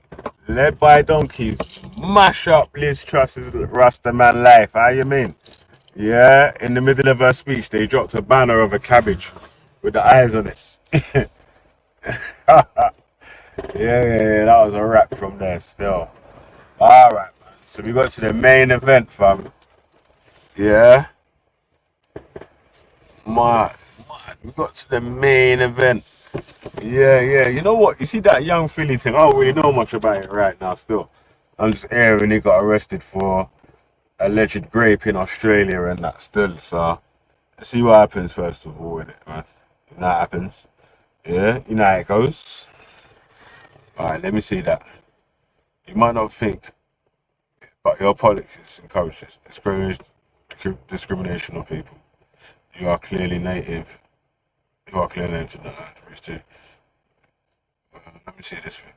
Led by Donkeys. Mash up Liz Truss's Rastaman life. How you mean? Yeah, in the middle of her speech, they dropped a banner of a cabbage with the eyes on it. yeah, that was a wrap from there still. Alright, man. So we got to the main event, fam. Yeah. Man, we got to the main event. Yeah. You know what? You see that young Philly thing? I don't really know much about it right now still. I'm just hearing he got arrested for alleged rape in Australia and that still. So, let's see what happens first of all with it, man. If that happens. Yeah, you know how it goes. Alright, let me see that. You might not think, but your politics encourages discrimination of people. You are clearly native. You are clearly native to the land. Too. Let me see this thing.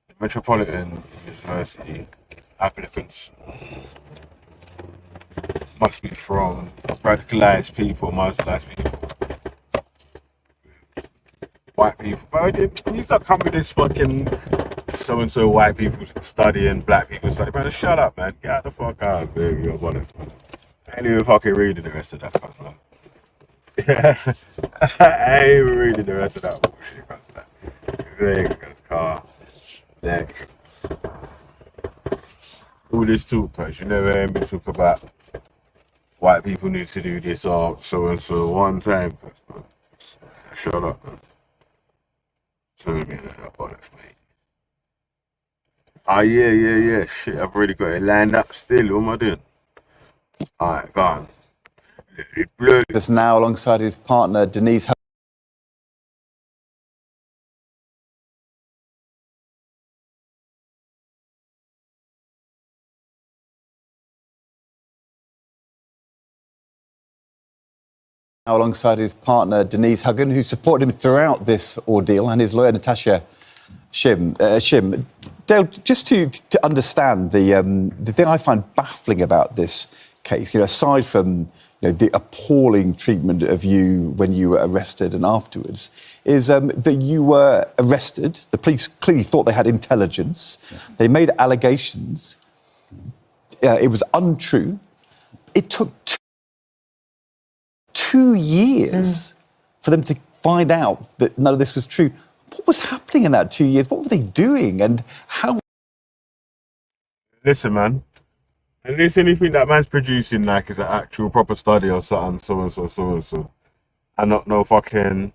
The Metropolitan University applicants must be from radicalized people, marginalized people, white people. But you start coming with this fucking so-and-so white people studying, black people studying. Man, shut up, man. Get the fuck out, baby. You're honest, man. I ain't even fucking reading the rest of that, man. Yeah. I ain't even reading the rest of that bullshit, man. There goes car. There. All this talk, cause you never hear me talk about white people need to do this or so-and-so one time. Man. Shut up, man. So me that bollocks, mate. Yeah. Shit, I've already got it lined up still. What am I doing? Alright, go on. This now alongside his partner Denise Huggan, who supported him throughout this ordeal, and his lawyer Natasha Shim. Dale, just to understand the thing I find baffling about this case, aside from the appalling treatment of you when you were arrested and afterwards, is that you were arrested. The police clearly thought they had intelligence. Yeah. They made allegations. It was untrue. It took 2 years for them to find out that none of this was true. What was happening in that 2 years? What were they doing, and how? Listen, man. At least anything that man's producing is an actual proper study or something, so. And not no fucking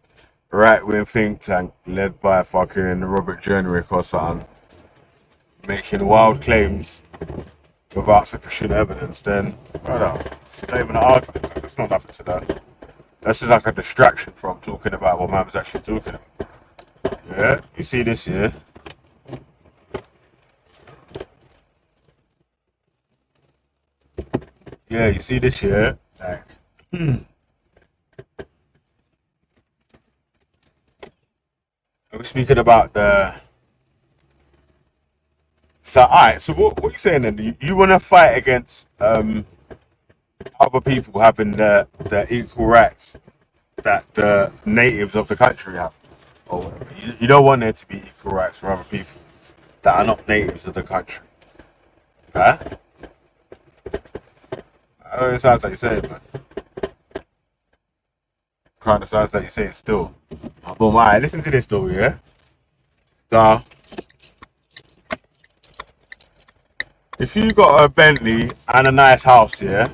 right-wing think tank led by fucking Robert Jenrick or something making wild claims without sufficient evidence, then, brother, it's not even an argument. There's not nothing to that. That's just like a distraction from talking about what man was actually talking about. Yeah? You see this here? Yeah, you see this here? We're speaking about the... So, alright, so what are you saying then? You want to fight against other people having the equal rights that the natives of the country have? Or whatever. You don't want there to be equal rights for other people that are not natives of the country. Huh? I know it sounds like you're saying, man. Kind of sounds like you're saying still. But alright, listen to this though, yeah? So, if you got a Bentley and a nice house, yeah?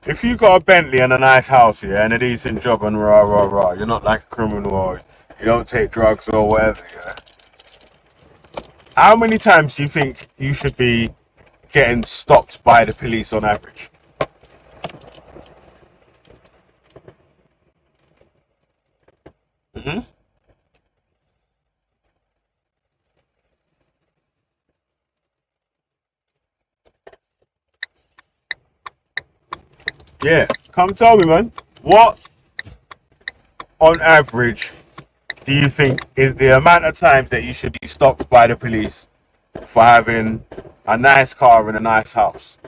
If you got a Bentley and a nice house, yeah, and a decent job and rah, you're not like a criminal or you don't take drugs or whatever, yeah? How many times do you think you should be getting stopped by the police on average? Mm-hmm. Yeah, come tell me, man. What, on average, do you think is the amount of time that you should be stopped by the police for having a nice car and a nice house?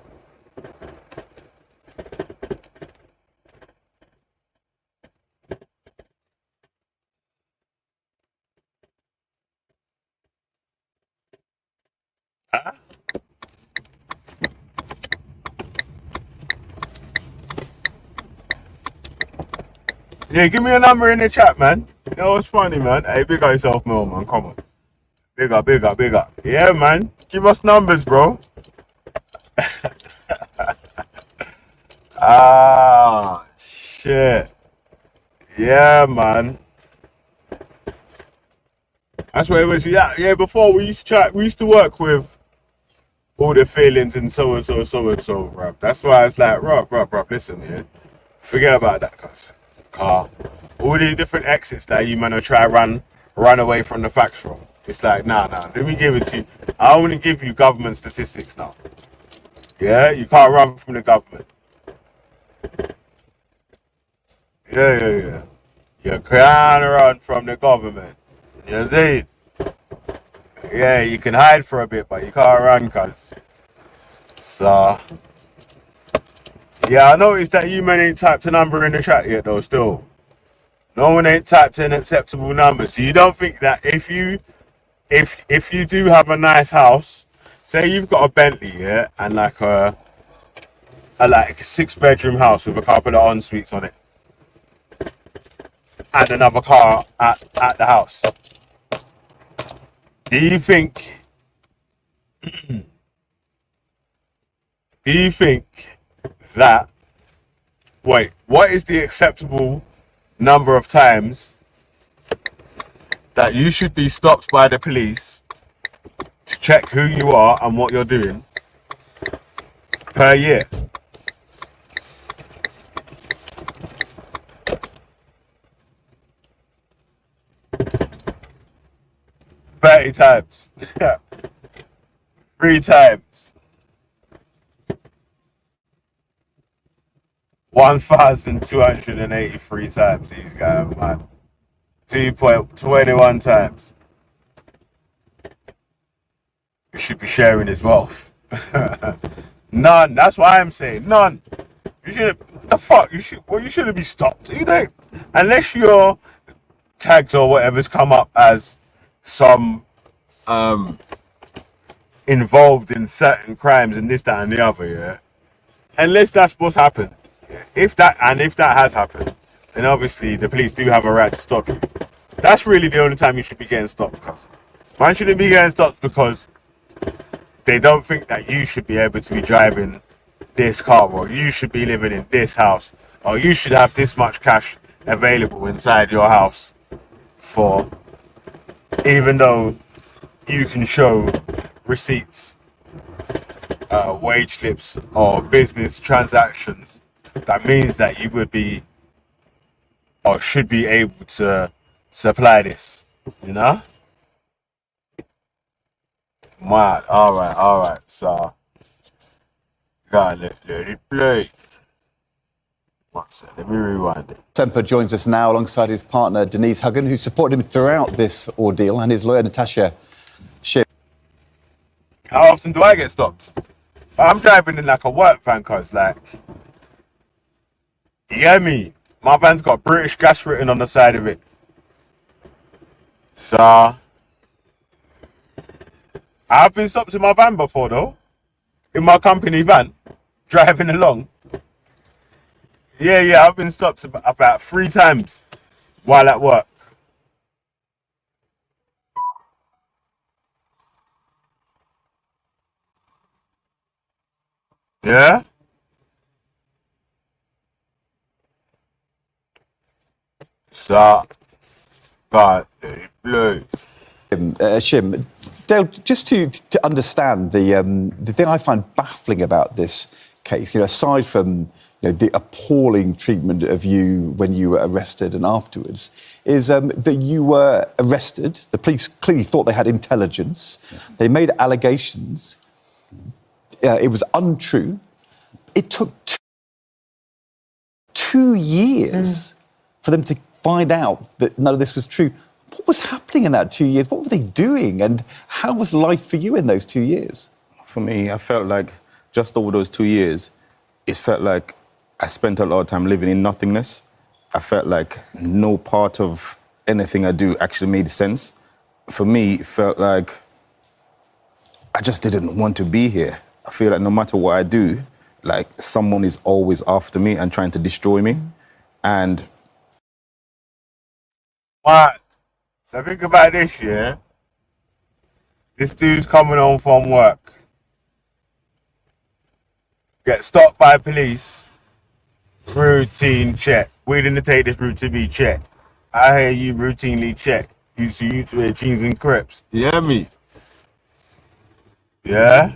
Huh? Yeah, give me a number in the chat, man. You know what's funny, man? Hey, big up yourself, Mel, man. Come on. Big up, big up, big up. Yeah, man. Give us numbers, bro. Ah, shit. Yeah, man. That's what it was. Yeah, before we used to work with all the feelings and so and so, bruv. That's why it's like, bruv, listen, yeah. Forget about that, cuz. Car. All these different exits that you man are try run away from the facts from. It's like, nah, let me give it to you. I only give you government statistics now. Yeah, you can't run from the government. Yeah. You can't run from the government. You see? Yeah, you can hide for a bit, but you can't run, cuz. So, yeah, I noticed that you men ain't typed a number in the chat yet, though, still. No one ain't typed an acceptable number. So you don't think that if you do have a nice house, say you've got a Bentley, yeah, and like a 6-bedroom house with a couple of en-suites on it, and another car at the house. Do you think that, wait, what is the acceptable number of times that you should be stopped by the police to check who you are and what you're doing per year? $30 times. 3 times. 1,283 times these guys, man. 2.21 times. You should be sharing his wealth. None. That's why I'm saying none. You shouldn't. The fuck? You shouldn't be stopped. You think? Unless your tags or whatever's come up as some involved in certain crimes and this, that, and the other, yeah. Unless that's what's happened. If that has happened, then obviously the police do have a right to stop you. That's really the only time you should be getting stopped, because man shouldn't be getting stopped because they don't think that you should be able to be driving this car, or you should be living in this house, or you should have this much cash available inside your house for, even though you can show receipts, wage slips, or business transactions. That means that you would be or should be able to supply this, you know? Mad. All right. So, gotta let it play. One sec, let me rewind it. Semper joins us now alongside his partner Denise Huggan, who supported him throughout this ordeal, and his lawyer Natasha Shim. How often do I get stopped? I'm driving in like a work van, cause like, you get me? My van's got British Gas written on the side of it. So, I've been stopped in my van before though. In my company van, driving along. Yeah, I've been stopped about 3 times while at work. Yeah? So, God, let it blow. Shim, Dale, just to understand the thing I find baffling about this case, aside from the appalling treatment of you when you were arrested and afterwards, is that you were arrested. The police clearly thought they had intelligence. They made allegations. It was untrue. It took 2 years for them to find out that none of this was true. What was happening in that 2 years? What were they doing? And how was life for you in those 2 years? For me, I felt like just over those 2 years, it felt like I spent a lot of time living in nothingness. I felt like no part of anything I do actually made sense. For me, it felt like I just didn't want to be here. I feel like no matter what I do, like someone is always after me and trying to destroy me. And what? So think about this, yeah? This dude's coming home from work. Get stopped by police. Routine check. We didn't take this route to be checked. I hear you routinely check. You see you to wear jeans and crips. You hear me? Yeah?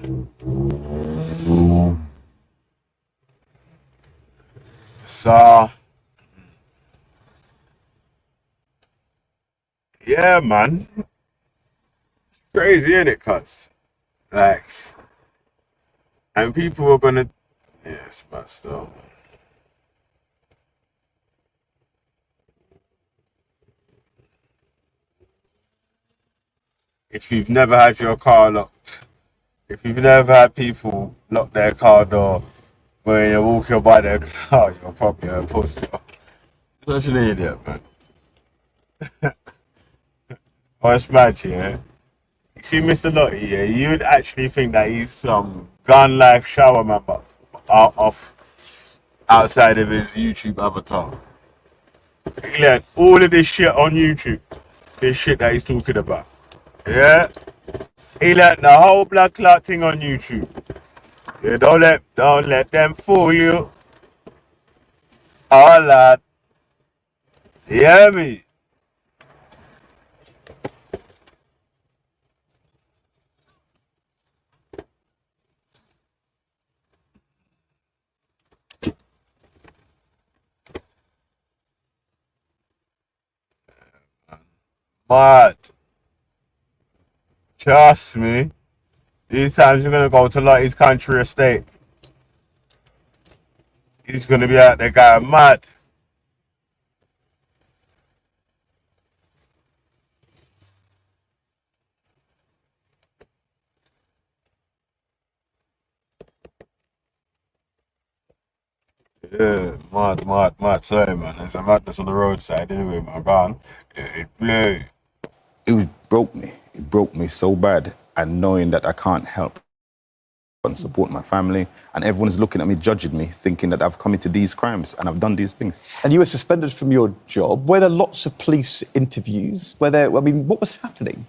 So, yeah, man. Crazy, ain't it, cuz? Like, and people are gonna, yeah, it's messed up. If you've never had your car locked, if you've never had people lock their car door when you're walking by their car, you're probably a pussy. Such an idiot, man. Oh, it's mad, yeah. You see Mr. Lottie, yeah, you'd actually think that he's some gun life shower member outside of his YouTube avatar. He learned all of this shit on YouTube. This shit that he's talking about. Yeah? He learned the whole blood clot thing on YouTube. Yeah, don't let them fool you. Oh, lad. You hear me? Mad. Trust me. These times you're gonna go to Lottie's country estate. He's gonna be out there going mad. Yeah, mad. Sorry, man. There's a madness on the roadside anyway, man. Gone. It blew. It broke me. It broke me so bad. And knowing that I can't help and support my family, and everyone's looking at me, judging me, thinking that I've committed these crimes and I've done these things. And you were suspended from your job. Were there lots of police interviews? What was happening?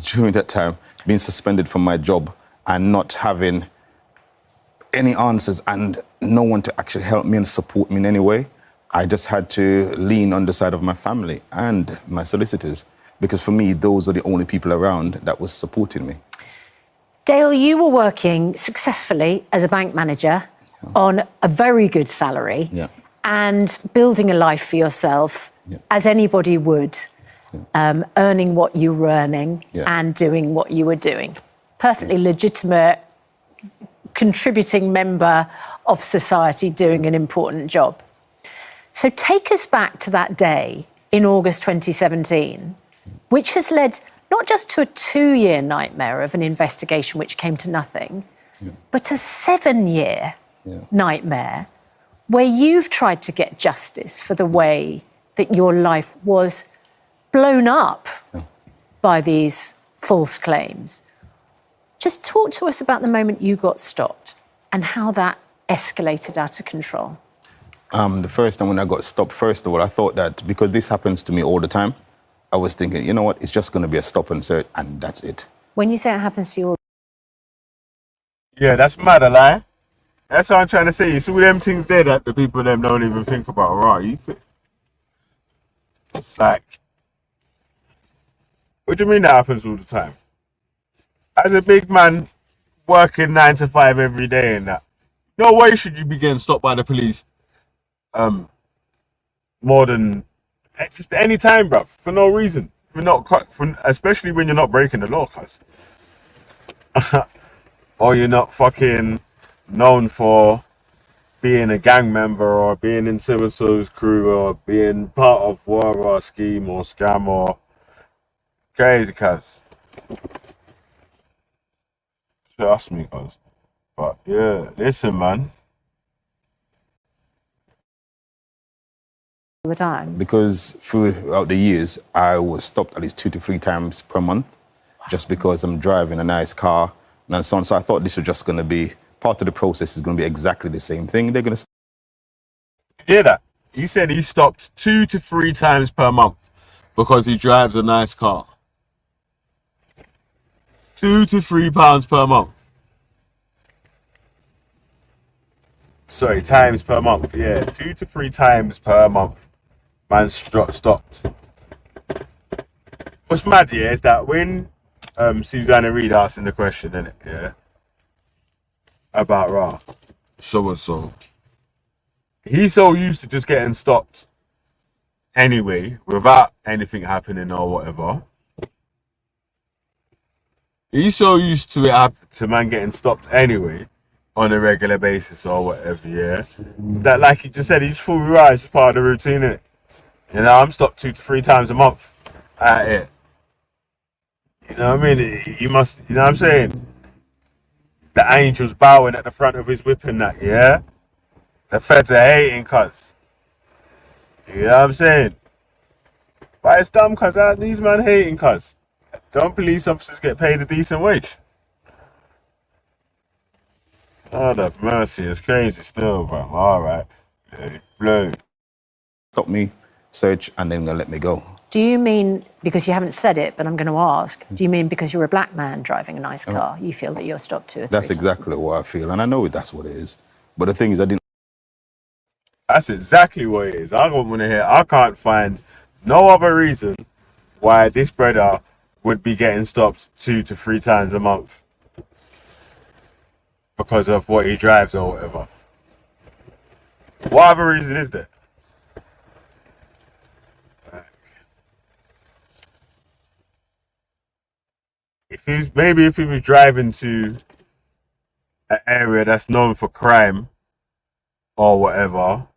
During that time, being suspended from my job and not having any answers and no one to actually help me and support me in any way, I just had to lean on the side of my family and my solicitors, because for me, those were the only people around that was supporting me. Dale, you were working successfully as a bank manager on a very good salary and building a life for yourself as anybody would, earning what you were earning and doing what you were doing. Perfectly legitimate, contributing member of society doing an important job. So take us back to that day in August 2017, which has led not just to a 2-year nightmare of an investigation which came to nothing, but a 7-year nightmare where you've tried to get justice for the way that your life was blown up by these false claims. Just talk to us about the moment you got stopped and how that escalated out of control. The first time when I got stopped, first of all, I thought that because this happens to me all the time, I was thinking, you know what, it's just going to be a stop and search, and that's it. When you say it happens to you all... Yeah, that's mad, a lie. That's what I'm trying to say. You see them things there that the people them don't even think about, right? You think, like, what do you mean that happens all the time? As a big man working 9 to 5 every day and that, no way should you be getting stopped by the police more than just any time, bruv, for no reason. Especially when you're not breaking the law, cuz. Or you're not fucking known for being a gang member or being in Civil Service crew or being part of war or scheme or scam or crazy, cuz. Trust me, cuz. But yeah, listen, man. Time. Because throughout the years, I was stopped at least 2 to 3 times per month just because I'm driving a nice car and so on. So I thought this was just going to be, part of the process is going to be exactly the same thing. They're going to... Hear that? He said he stopped 2 to 3 times per month because he drives a nice car. £2 to £3 per month. Sorry, times per month. Yeah, 2 to 3 times per month. Man stopped. What's mad, yeah, is that when Susanna Reid asking the question, innit, yeah, about Ra, so and so, he's so used to just getting stopped anyway, without anything happening or whatever. He's so used to man getting stopped anyway, on a regular basis or whatever, yeah, that, like he just said, he just thought, right, it's just part of the routine, innit? You know, I'm stopped 2 to 3 times a month out here. You know what I mean? You must, you know what I'm saying? The angels bowing at the front of his whip and that, yeah? The feds are hating, cuz. You know what I'm saying? But it's dumb, cuz. These men hating, cuz. Don't police officers get paid a decent wage? Oh, the mercy is crazy still, bro. Alright. Blue. Stop me, search, and then let me go. Do you mean, because you haven't said it, but I'm going to ask, do you mean because you're a black man driving a nice car, you feel that you're stopped 2 or 3 That's times? exactly what I feel, and I know that's what it is. But the thing is, I didn't. That's exactly what it is. I don't want to hear. I can't find no other reason why this brother would be getting stopped 2 to 3 times a month because of what he drives or whatever. What other reason is there? If he was driving to an area that's known for crime or whatever,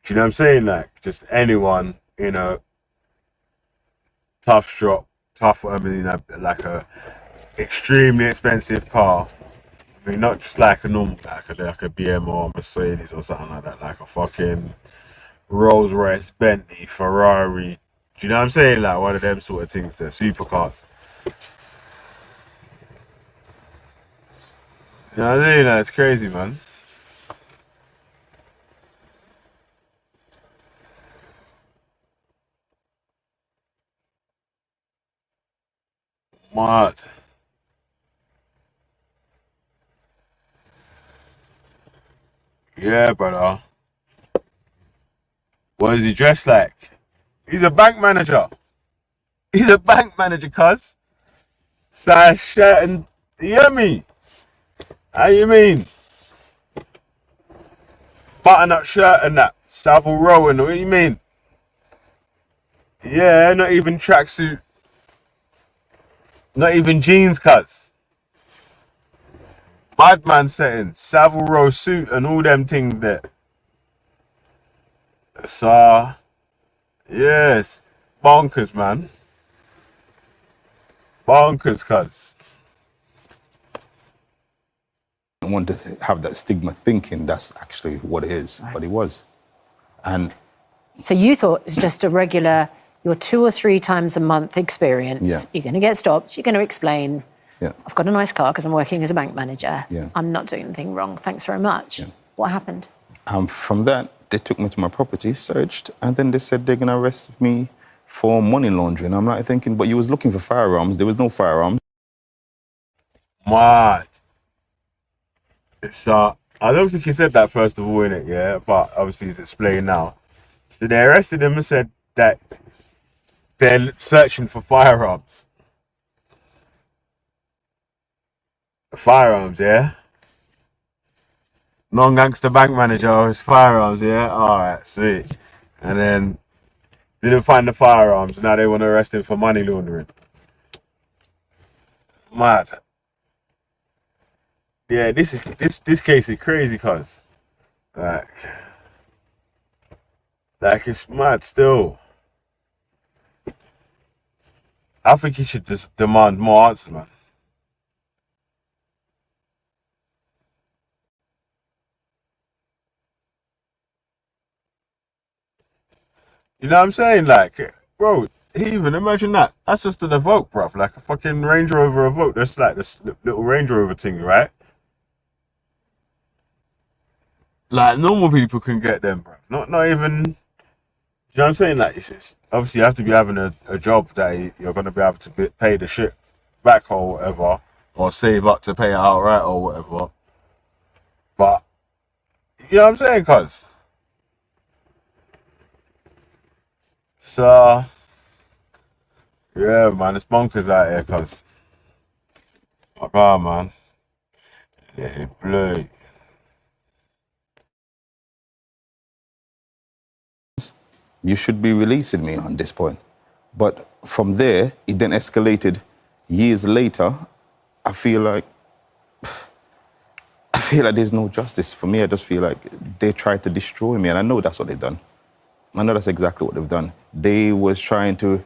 do you know what I'm saying? Like, just anyone in a tough, like a extremely expensive car. I mean, not just like a normal, like a BM or Mercedes or something like that, like a fucking Rolls Royce, Bentley, Ferrari. Do you know what I'm saying? Like one of them sort of things, they're supercars. You know what I mean? It's crazy, man. What? Yeah, brother. What is he dressed like? He's a bank manager. He's a bank manager, cuz. Size shirt and... You hear me? How you mean? Button-up shirt and that. Savile Row and what you mean? Yeah, not even tracksuit. Not even jeans, cuz. Bad man setting. Savile Row suit and all them things there. So... Yes, bonkers, man. Bonkers, cuz. I want to have that stigma thinking that's actually what it is, but it was. And So you thought it was just a regular, your 2 or 3 times a month experience. Yeah. You're going to get stopped. You're going to explain, yeah, I've got a nice car because I'm working as a bank manager. Yeah. I'm not doing anything wrong. Thanks very much. What happened? from that, they took me to my property, searched, and then they said they're going to arrest me for money laundering. I'm like thinking, but you was looking for firearms. There was no firearms. Mad. It's I don't think he said that first of all, innit, yeah? But obviously he's explained now. So they arrested him and said that they're searching for firearms. Firearms, yeah? Non-gangster bank manager with firearms, yeah? Alright, sweet. And then didn't find the firearms. Now they want to arrest him for money laundering. Mad. Yeah, this case is crazy, cuz. Like it's mad still. I think he should just demand more answers, man. You know what I'm saying? Like, bro, even imagine that. That's just an Evoque, bruv. Like a fucking Range Rover Evoque. That's like this little Range Rover thing, right? Like normal people can get them, bruv. Not even You know what I'm saying? Like, obviously you have to be having a job that you're going to be able to pay the shit back or whatever, or save up to pay it outright or whatever. But, you know what I'm saying, cuz? So, yeah, man, it's bonkers out here, cuz. My God, man. Let it blow. You should be releasing me on this point. But from there, it then escalated. Years later, I feel like there's no justice. For me, I just feel like they tried to destroy me, and I know that's what they've done. I know that's exactly what they've done. They was trying to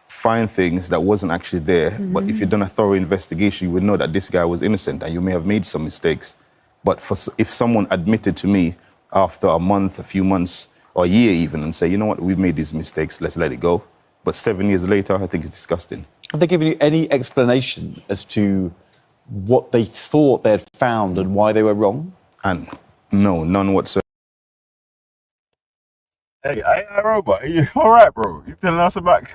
find things that wasn't actually there, but if you'd done a thorough investigation, you would know that this guy was innocent, and you may have made some mistakes. But if someone admitted to me after a month, a few months, or a year even, and say, you know what, we've made these mistakes, let's let it go. But 7 years later, I think it's disgusting. Have they given you any explanation as to what they thought they had found and why they were wrong? And no, none whatsoever. Hey, Robot, are you all right, bro? You telling us about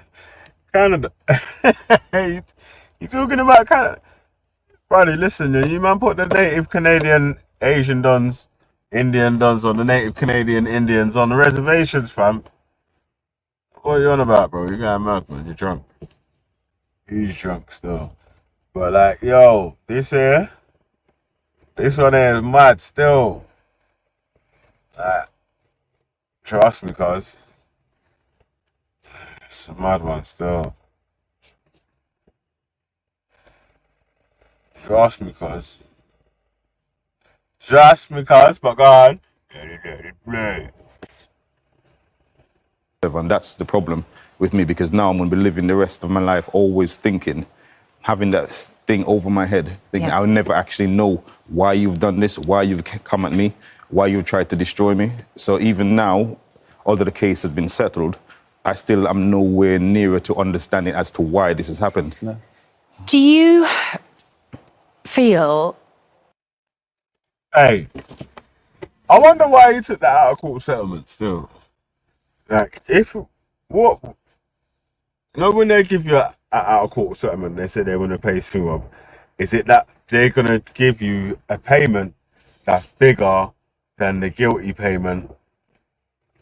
Canada? you talking about Canada? Buddy, listen, you man put the native Canadian Asian dons, Indian dons, or the native Canadian Indians on the reservations, fam. What are you on about, bro? You got mad, man. You're drunk. He's drunk still. But like, yo, this one here is mad still. Trust me, cuz. It's a mad one still. Trust me, cuz. Trust me, cuz, but go on. Let it play. And that's the problem with me, because now I'm going to be living the rest of my life always thinking, having that thing over my head, thinking I'll never actually know why you've done this, why you've come at me, why you've tried to destroy me. So even now, although the case has been settled, I still am nowhere nearer to understanding as to why this has happened. No. Do you feel... Hey, I wonder why you took that out of court settlement still. Like, when they give you an out of court settlement, they say they want to pay this thing up. Is it that they're going to give you a payment that's bigger than the guilty payment?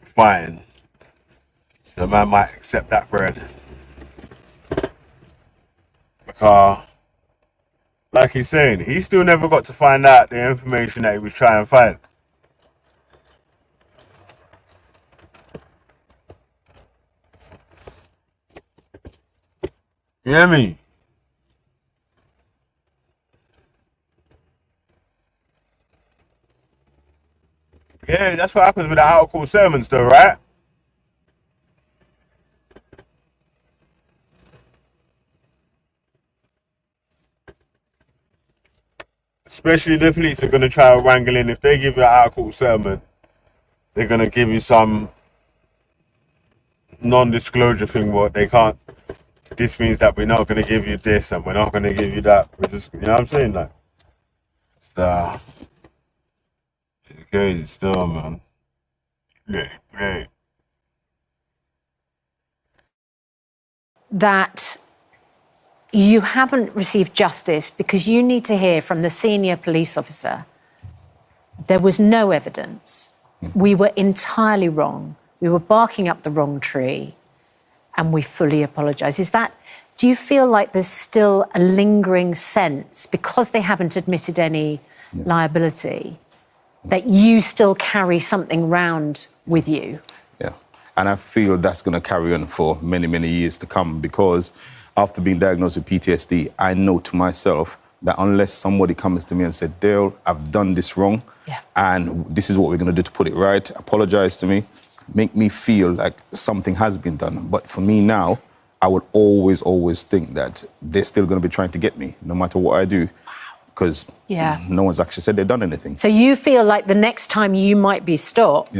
Fine. So man might accept that bread. Because, like he's saying, he still never got to find out the information that he was trying to find. You hear me? Yeah, that's what happens with the out of court settlements though, right? Especially the police are going to try to wrangle in. If they give you an out of court settlement, they're going to give you some non-disclosure thing where they can't. This means that we're not going to give you this and we're not going to give you that. We're just, you know what I'm saying? Like, it's crazy still, man. Play. that you haven't received justice because you need to hear from the senior police officer, there was no evidence. We were entirely wrong. We were barking up the wrong tree, and we fully apologise. Do you feel like there's still a lingering sense, because they haven't admitted any liability, that you still carry something round with you? Yeah, and I feel that's going to carry on for many, many years to come, because after being diagnosed with PTSD, I know to myself that unless somebody comes to me and said, Dale, I've done this wrong, and this is what we're going to do to put it right, apologise to me, make me feel like something has been done. But for me now, I would always, always think that they're still going to be trying to get me, no matter what I do, because no one's actually said they've done anything. So you feel like the next time you might be stopped,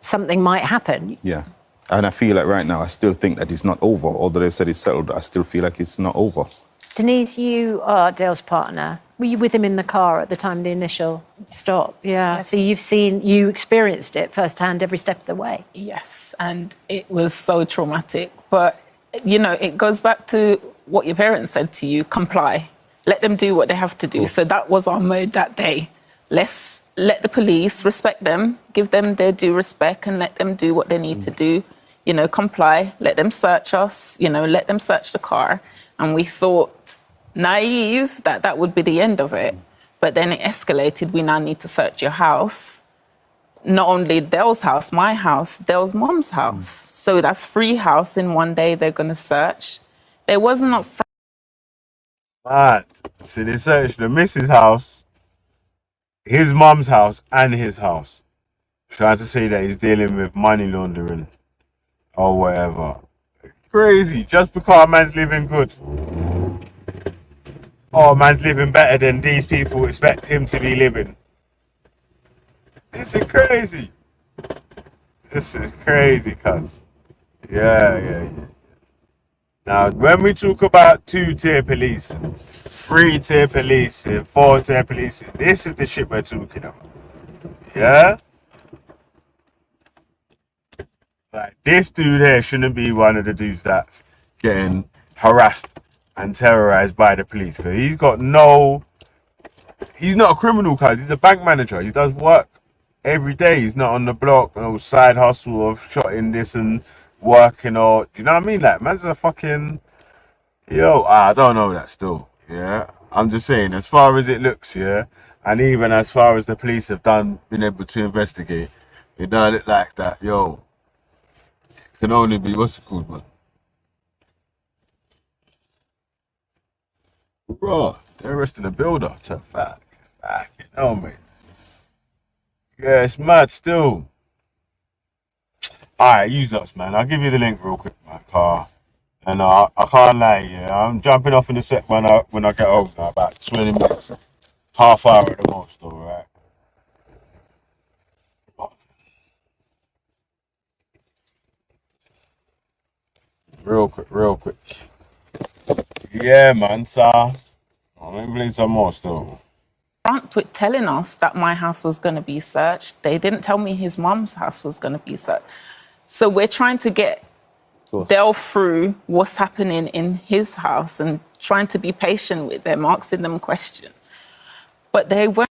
something might happen? Yeah. And I feel like right now, I still think that it's not over. Although they've said it's settled, I still feel like it's not over. Denise, you are Dale's partner. Were you with him in the car at the time of the initial? stop. Yeah. So you experienced it firsthand every step of the way. Yes, and it was so traumatic. But, you know, it goes back to what your parents said to you, comply. Let them do what they have to do. So that was our mode that day. Let's let the police respect them, give them their due respect and let them do what they need to do. You know, comply, let them search us, you know, let them search the car. And we thought, naive, that that would be the end of it. But then it escalated. We now need to search your house. Not only Dell's house, my house, Dell's mom's house. So that's 3 houses in one day they're going to search. There was not... Right. So they searched the missus' house, his mum's house, and his house. Trying to say that he's dealing with money laundering or whatever. Crazy. Just because a man's living good. Oh, man's living better than these people expect him to be living. This is crazy. This is crazy, cuz. Yeah. Now, when we talk about 2-tier policing, 3-tier policing, 4-tier policing, this is the shit we're talking about. Yeah? Like, this dude here shouldn't be one of the dudes that's getting harassed and terrorized by the police, because he's not a criminal, cuz he's a bank manager. He does work every day. He's not on the block, no side hustle of shotting this and working, or do you know what I mean? Like, man's a fucking I don't know that still. Yeah, I'm just saying, as far as it looks, yeah, and even as far as the police have been able to investigate, it don't look like that. It can only be, what's it called, man? Bro, they're arresting a builder. To fuck, you know, mate. Yeah, it's mad still. Alright, use lots, man. I'll give you the link real quick, man, car. And I can't lie, yeah. I'm jumping off in a sec when I get home now, about 20 minutes. Half hour at the most, alright. Real quick. Yeah, man, so let me play some more still. Front with telling us that my house was going to be searched. They didn't tell me his mum's house was going to be searched. So we're trying to delve through what's happening in his house and trying to be patient with them, asking them questions. But they weren't.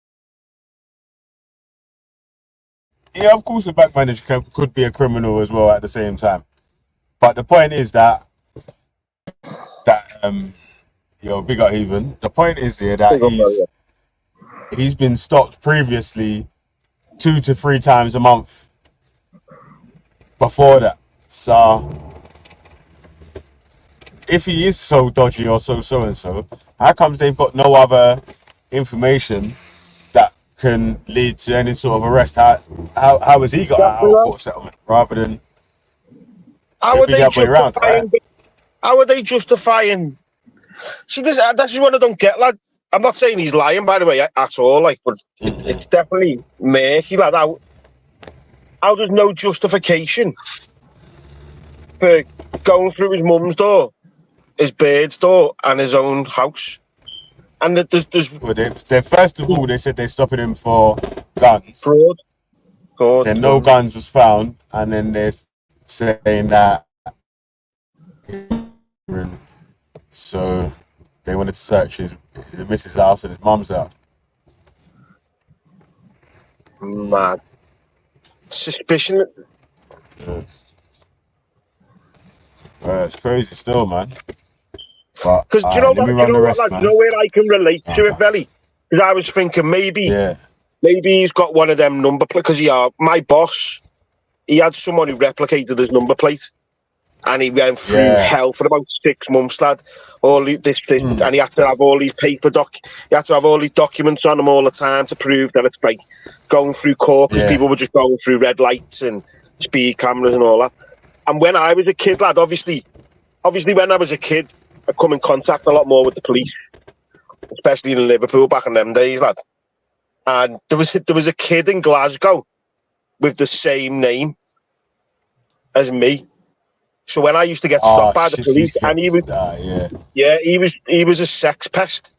Yeah, of course, a bank manager could be a criminal as well at the same time. But the point is that big up even. The point is here that he's been stopped previously 2 to 3 times a month before that. So if he is so dodgy or so and so, how comes they've got no other information that can lead to any sort of arrest? How has he got out of court settlement rather than how are they the other way around, right? How are they justifying? See, this is what I don't get, lad. I'm not saying he's lying, by the way, at all. Like, but it's definitely murky, lad. How there's no justification for going through his mum's door, his bird's door, and his own house? And there's well, they first of all, they said they're stopping him for guns. Fraud. Then no guns was found, and then they're saying that. So they wanted to search his missus' house and his mum's house. Mad. Suspicion. It's crazy still, man. Because do you know where I can relate to it, Velly? Because I was thinking maybe he's got one of them number plates. Because my boss, he had someone who replicated his number plate. And he went through hell for about 6 months, lad. And he had to have all these he had to have all these documents on him all the time to prove that it's like going through court. Because people were just going through red lights and speed cameras and all that. And when I was a kid, lad, obviously when I was a kid, I come in contact a lot more with the police, especially in Liverpool back in them days, lad. And there was a kid in Glasgow with the same name as me. So when I used to get stopped by the police, and he was, he was a sex pest,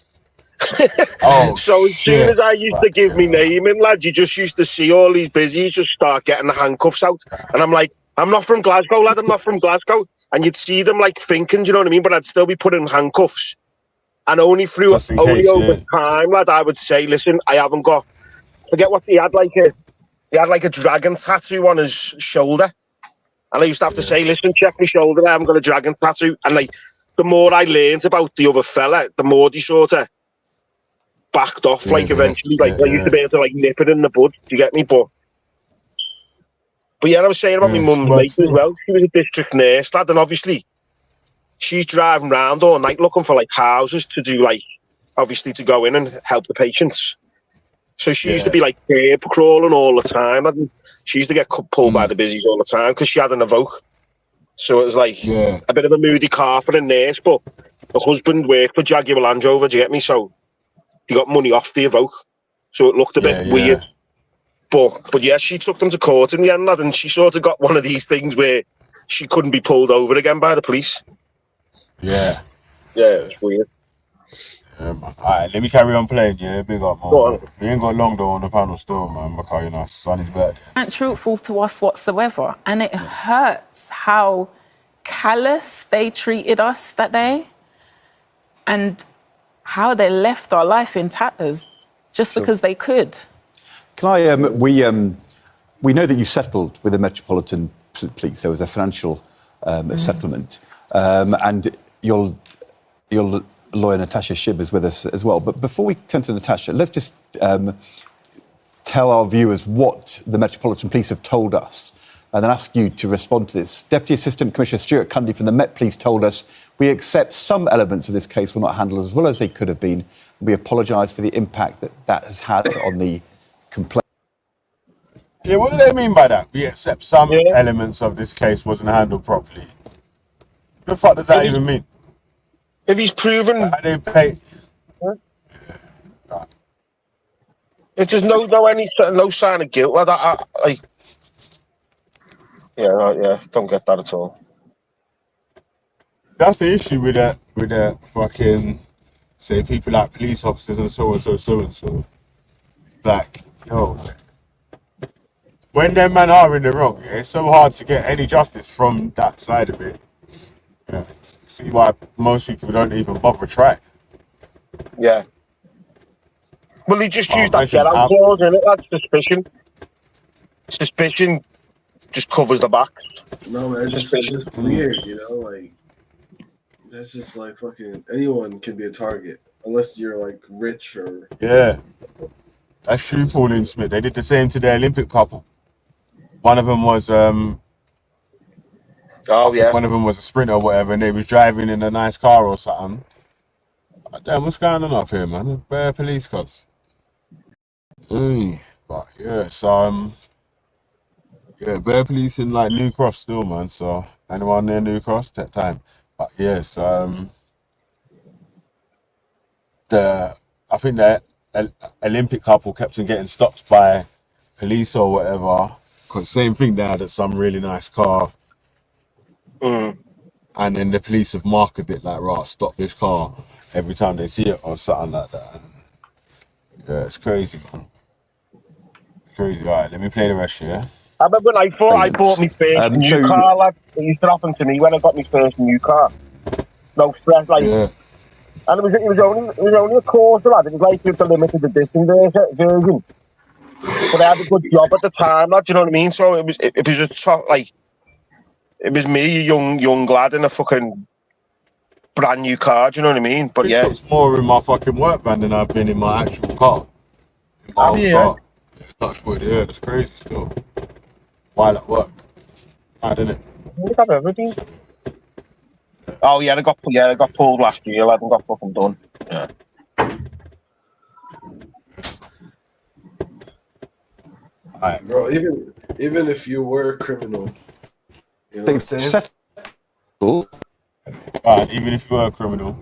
So as soon as I used to give me name in, lad, you just used to see all these busies just start getting the handcuffs out. And I'm like, I'm not from Glasgow, lad, I'm not from Glasgow. And you'd see them like thinking, do you know what I mean? But I'd still be putting handcuffs. And only over time, lad, I would say, listen, I haven't got, forget what he had like a dragon tattoo on his shoulder. And I used to have to say, listen, check my shoulder, I haven't got a dragon tattoo. And like, the more I learned about the other fella, the more he sort of backed off, like eventually, like I used to be able to like nip it in the bud. Do you get me? But yeah, I was saying about my mum's mate as well. She was a district nurse, lad, and obviously she's driving around all night looking for like houses to do, like obviously to go in and help the patients. So she used to be like curb crawling all the time, and she used to get pulled by the busies all the time because she had an Evoque. So it was like a bit of a moody car for a nurse, but her husband worked for Jaguar Land Rover, do you get me? So he got money off the Evoque. So it looked a bit weird. But yeah, she took them to court in the end, lad, and she sort of got one of these things where she couldn't be pulled over again by the police. Yeah. Yeah, it was weird. Alright, let me carry on playing, yeah? Big up, man. We ain't got long though on the panel still, man, because, you know, Sonny's birthday. Aren't truthful to us whatsoever. And it hurts how callous they treated us that day and how they left our life in tatters just because they could. Can I, we know that you settled with the Metropolitan Police. There was a financial settlement. And your lawyer, Natasha Shibb, is with us as well. But before we turn to Natasha, let's just tell our viewers what the Metropolitan Police have told us and then ask you to respond to this. Deputy Assistant Commissioner Stuart Cundy from the Met Police told us, we accept some elements of this case were not handled as well as they could have been. We apologise for the impact that has had on the complaint. Yeah, what do they mean by that? We accept some elements of this case wasn't handled properly. What the fuck does that even mean? If he's proven... They pay... If there's no sign of guilt, I don't get that at all. That's the issue with the fucking, say, people like police officers and so and so. Like, yo, when them men are in the wrong, it's so hard to get any justice from that side of it. Yeah. See why most people don't even bother trying. Yeah. Well, he just used that get out clause, innit? That's suspicion. Suspicion just covers the back. No, man, it's just weird, you know? Like, that's just like fucking anyone can be a target unless you're like rich or. Yeah. That's true, Pauline Smith. They did the same to the Olympic couple. One of them was one of them was a sprinter or whatever, and they was driving in a nice car or something. Damn, what's going on up here, man? Bare police cops. But yeah, so bare police in like New Cross still, man. So anyone near New Cross, take time. But yes, I think that Olympic couple kept on getting stopped by police or whatever. Cause same thing, they had some really nice car. And then the police have marketed it like, right, stop this car every time they see it or something like that. And yeah, it's crazy, man. It's crazy. All right, let me play the rest, yeah? I remember when I bought my first new car, lad. It used to happen to me when I got my first new car. No stress, like... Yeah. And it was only a Corsa, lad. It was like the limited edition version. But I had a good job at the time, lad, do you know what I mean? So it was a top, like... It was me, a young lad, in a fucking brand new car. Do you know what I mean? But yeah, it's more in my fucking work van than I've been in my actual car. Car. Yeah, touch wood. Yeah, that's crazy still. While at work, mad, innit? We have everything. Oh yeah, they got pulled last year. Lad, and got fucking done. Yeah. Right. Bro, even if you were a criminal. You know what I'm saying? Even if you were a criminal.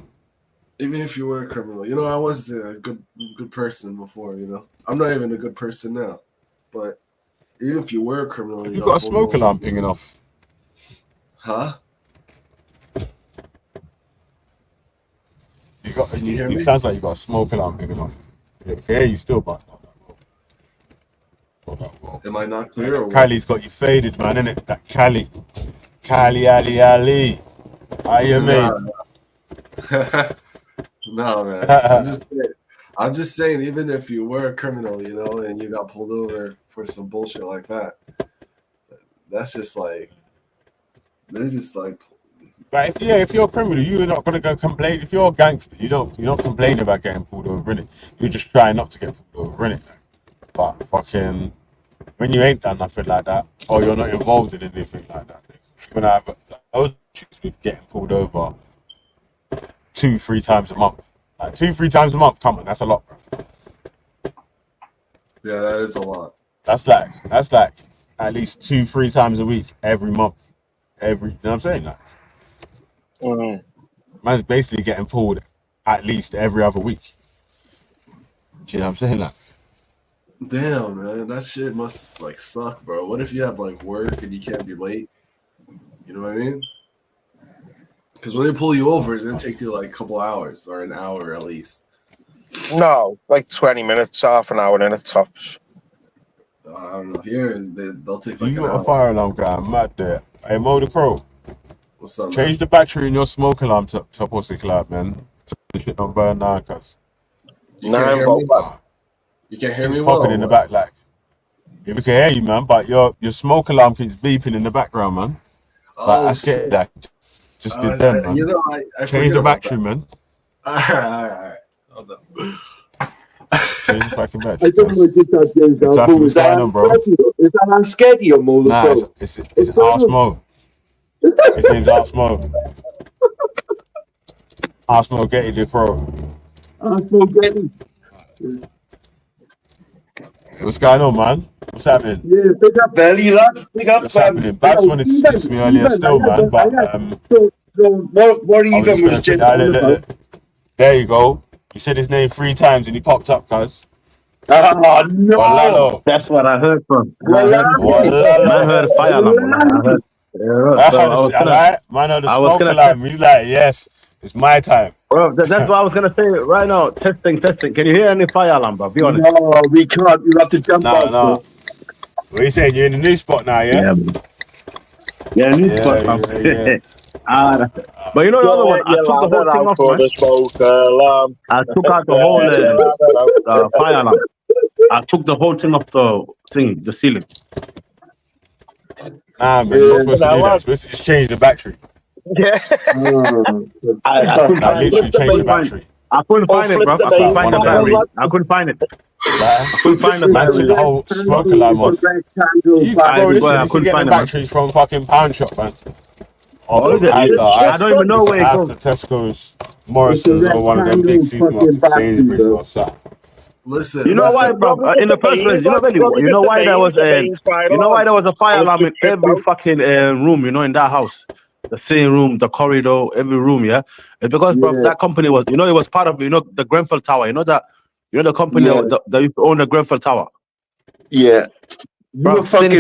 Even if you were a criminal. You know, I was a good person before, you know. I'm not even a good person now. But even if you were a criminal... You got a smoke alarm pinging off. Huh? You Can you hear me? It sounds like you got a smoke alarm big enough. Yeah, you still, but Am I not clear? Or what? Cali's got you faded, man, innit? That Cali. Ali. How you mean? No, man. I'm just saying, even if you were a criminal, you know, and you got pulled over for some bullshit like that, that's just like, they're just like. But if you're a criminal, you're not gonna go complain. If you're a gangster, you're not complaining about getting pulled over, innit? You're just trying not to get pulled over, innit? But fucking, when you ain't done nothing like that, or you're not involved in anything like that, you're gonna have those chicks with getting pulled over 2-3 times a month. Like 2-3 times a month, come on, that's a lot, bro. Yeah, that is a lot. That's like at least 2-3 times a week, every month. You know what I'm saying? Like, man's basically getting pulled at least every other week. Do you know what I'm saying? Like, Damn, man, that shit must like suck, bro. What if you have like work and you can't be late? You know what I mean? Because when they pull you over, it's gonna take you like a couple hours or an hour at least. No, like 20 minutes, half an hour, and it tops. I don't know. Here, they'll take like you an got a hour. fire alarm guy, mad there. Hey, Mo the Crow. What's up, Change the battery in your smoke alarm to Pussy Club, man. So the shit don't burn down, cuz. You can't hear me? You can't hear me It's well? popping in the back, like. Yeah, we can hear you, man, but your smoke alarm keeps beeping in the background, man. Like, I scared that. Just did them, man. You know, I Change the battery, man. All right. Hold on. Change the fucking battery. I don't know what you thought, James. What's going on, bro? Is that Unsteady or Mo? Nah, it's Arsmo. His name's Arsmo. Arsmo Getty the Crow. Arsmo Getty. What's going on, man? What's happening? Yeah, big up Belly, lad. Big up. What's happening? Babs wanted to speak to me earlier still, man, but what even was Jim? There you go. You said his name 3 times and he popped up, cuz. Oh no! Walalo. That's what I heard from. Walalo. Man heard fire alarm. Man heard the smoke alarm. He's like, yes, it's my time. Bro, that's what I was gonna say right now. Testing. Can you hear any fire alarm, bro? Be honest. No, we can't. You have to jump out. No. What are you saying? You're in the new spot now, yeah? Yeah, new spot, bro. But you know the other one, I took the whole thing off, man. I took out the whole fire alarm. I took the whole thing off the ceiling. Nah, man, you're not supposed to do that. You're supposed to just change the battery. Yeah. I couldn't find literally change the battery. I couldn't find it, bro. I couldn't find the battery. I couldn't find it. I couldn't find the Man took battery. the whole smoke alarm off. Bro, listen, you can get the batteries from fucking Pound Shop, man. Or from Asda. I don't even know where it goes. Asda, Tesco's, Morrison's, or one of them big supermarkets, Sainsbury's or something. Listen, you know why, bro? In the first place, you know why there was a fire alarm in every fucking room, you know, in that house. The same room, the corridor, every room, yeah. It's because, bro, that company was, you know, it was part of, you know, the Grenfell Tower. You know that, the company that used to own the Grenfell Tower. Yeah. Bro, since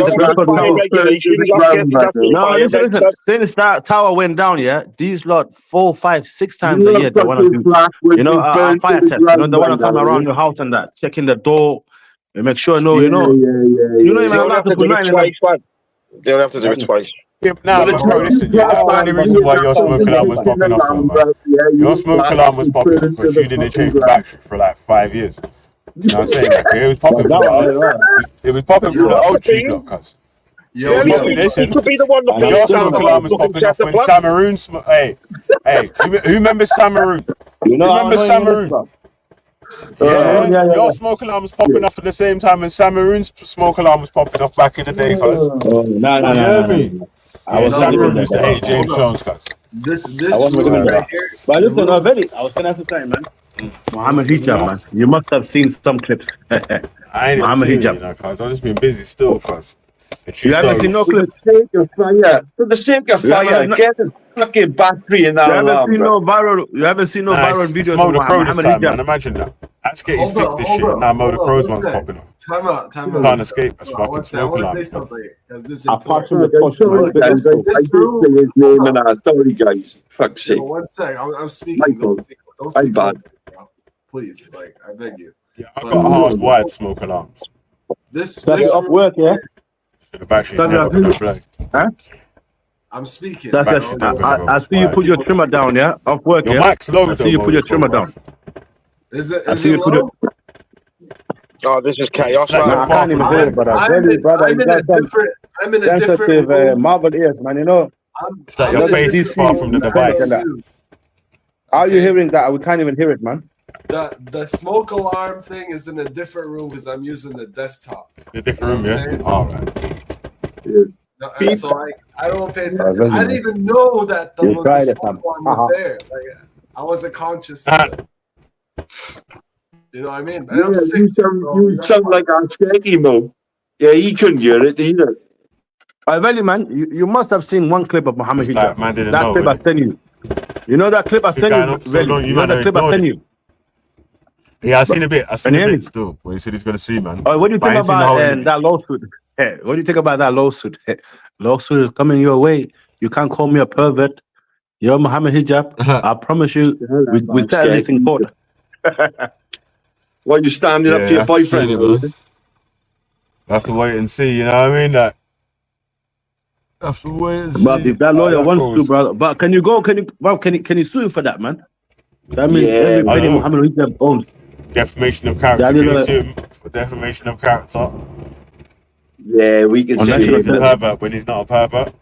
that tower went down, yeah, these lot 4, 5, 6 times a year they want to do, you know, a fire test. You know, they want to come around your house and that, checking the door, and make sure, you know, you don't have to put 9 in it. They don't have to do it twice. Yeah, nah, but bro, listen, that's the only reason why your smoke alarm was popping off, though, man. Your smoke alarm was popping off because you didn't change the battery for like 5 years. You know what I'm saying? Like, it was popping from the old tree block, cuz. Listen, your smoke alarm was popping off when Samaroon hey, who remembers Samaroon? You know, remember Samaroon? Yeah, your smoke alarm was popping off at the same time when Samaroon's smoke alarm was popping off back in the day, cuz. No. Samaroon used to hate James Jones, cuz. This but listen, Betty, I was gonna have to say, man. Mohammed Hijab, man. You must have seen some clips. I ain't Mohammed seen Hijab. it, cuz. I've just been busy still, cuz. You haven't seen no clips. For the sake of fire, get a fucking battery in that alarm. You haven't seen no viral videos Mo of the Crow this Mohammed time, man. Hijab. Imagine that. Let's get you fixed this shit. Now Mo the Crow's one's popping off. Time out. Can't escape us fucking I smoke want to alarm. say something. This Apart from I did say his name and I sorry guys. Fuck's sake. One sec. I'm speaking. Don't speak over me, bro. Please, like, I beg you. Yeah, I got hardwired smoke alarms. This off work, yeah? So the battery's never gonna blow. Huh? I'm speaking. That's I see you put your trimmer down, yeah? Off work, Your yeah? mic's low, I see you though, put your Mo, trimmer bro. down. Is it? I Is see it you put low? it. Oh, this is chaos, Like man. I can't even hear it, brother. I'm in, Brother, I'm you in a got some different. I'm in a different sensitive room. Marvel ears, man. You know. It's like I'm your in a face is different far from the room. device. How are you hearing that? We can't even hear it, man. The smoke alarm thing is in a different room because I'm using the desktop. The different room, yeah? All right. No, and so I don't pay attention. I didn't even know that the tried it, smoke man. alarm was there. Like, I wasn't conscious. You know what I mean? But I'm sick. You sound like I'm skeggy, Mo. Yeah, he couldn't hear it either. I tell you, man, you must have seen one clip of Muhammad It's Hijab. like man didn't That know, clip I innit? sent you. You know that clip I It's been sent going you, on for so Veli? long, you You know might that have clip I ignored sent it. you? Yeah, I seen a bit. I seen Can you a hear me? bit still. Where he said he's gonna sue, man. What do you But I think ain't seen the about whole interview. that lawsuit? Hey, what do you think about that lawsuit? Lawsuit is coming your way. You can't call me a pervert. You're Muhammad Hijab. I promise you, we settle this in court. While you're standing up Yeah, for your I have to see boyfriend. it, man. I have to wait and see, you know what I mean? Like, I have to wait and see. But if that how lawyer that wants to, goes. brother, but can you go? Can you sue him for that, man? That means Yeah, every I penny know. Muhammad Hijab owns. Defamation of character. That Can is you a- sue him for defamation of character? Yeah, we can On see Saying national he's a it. television. pervert when he's not a pervert.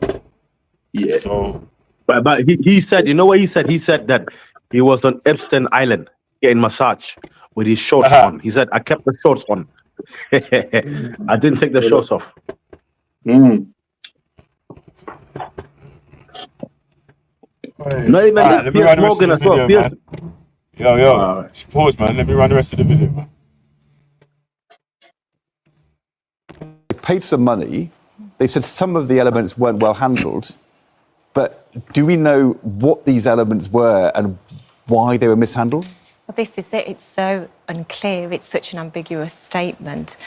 Yeah. So But he said, you know what he said? He said that he was on Epstein Island getting massage with his shorts on. He said, I kept the shorts on. I didn't take the shorts off. Mm. Not even Alright, that. let me Piers run the rest of Morgan the as well. video, Piers, man. Yo, just pause, man. Let me run the rest of the video, man. They paid some money. They said some of the elements weren't well handled. But do we know what these elements were and why they were mishandled? Well, this is it. It's so unclear. It's such an ambiguous statement.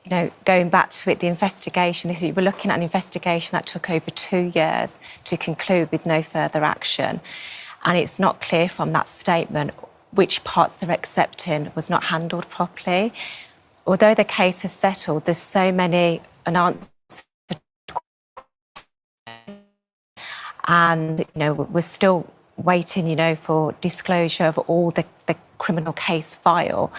You know, going back to it, the investigation, we're looking at an investigation that took over 2 years to conclude with no further action. And it's not clear from that statement which parts they're accepting was not handled properly. Although the case has settled, there's so many unanswered. And, you know, we're still waiting, you know, for disclosure of all the criminal case file,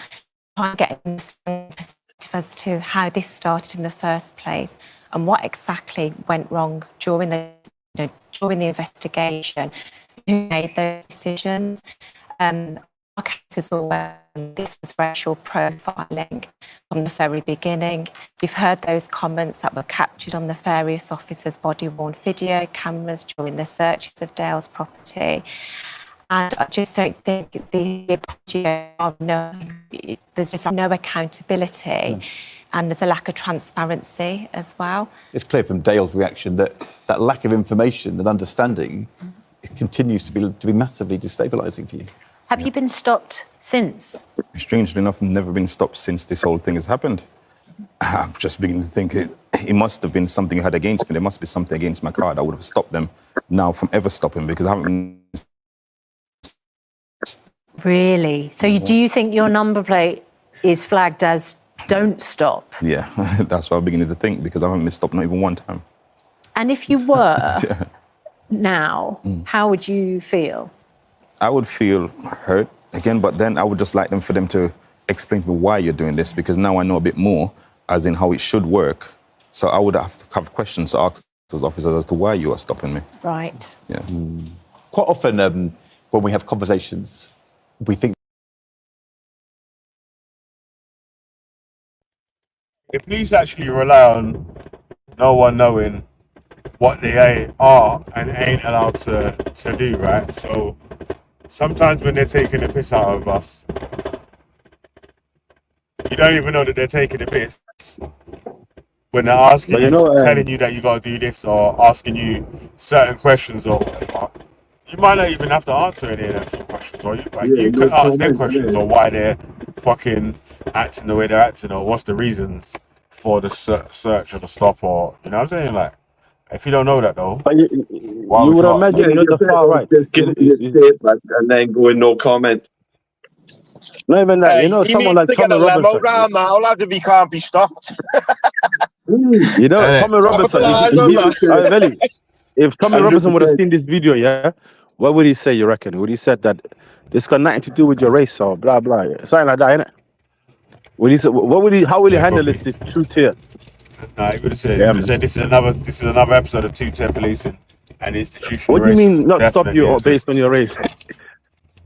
trying to get a perspective as to how this started in the first place and what exactly went wrong during the investigation, who made those decisions. Our cases were this was racial profiling from the very beginning. We've heard those comments that were captured on the various officers' body-worn video cameras during the searches of Dale's property. And I just don't think there's just no accountability and there's a lack of transparency as well. It's clear from Dale's reaction that that lack of information and understanding it continues to be massively destabilising for you. Have you been stopped since? Strangely enough, never been stopped since this whole thing has happened. I'm just beginning to think it must have been something you had against me. There must be something against my car that would have stopped them now from ever stopping because I haven't. Really? So do you think your number plate is flagged as don't stop? Yeah, that's what I'm beginning to think because I haven't been stopped not even one time. And if you were now, how would you feel? I would feel hurt again, but then I would just like for them to explain to me why you're doing this because now I know a bit more, as in how it should work. So I would have questions to ask those officers as to why you are stopping me. Right. Yeah. Quite often when we have conversations, we think The police actually rely on no one knowing what they are and ain't allowed to do, right? So sometimes when they're taking the piss out of us, you don't even know that they're taking the piss. When they're asking But you, you know, telling you that you got to do this or asking you certain questions or whatever, you might not even have to answer any of them sort of questions. Or you could ask them questions or why they're fucking acting the way they're acting or what's the reasons for the search or the stop or, you know what I'm saying? Like, If you don't know that though, But you would imagine you're the far right. Just give me a statement and then go in no comment. Not even that. You know, he someone needs like to get Tommy a limo Robinson. round now, lad, if he can't be stopped. You know, Tommy Robinson. If Tommy Robinson would have seen this video, yeah, what would he say? You reckon? Would he said that this got nothing to do with your race or blah blah, something like that, innit? Would he say? What would he? How will he handle this truth here? Nah, he would have said, this is another episode of two-tier policing and institutional. What do you mean not stop you based on your race?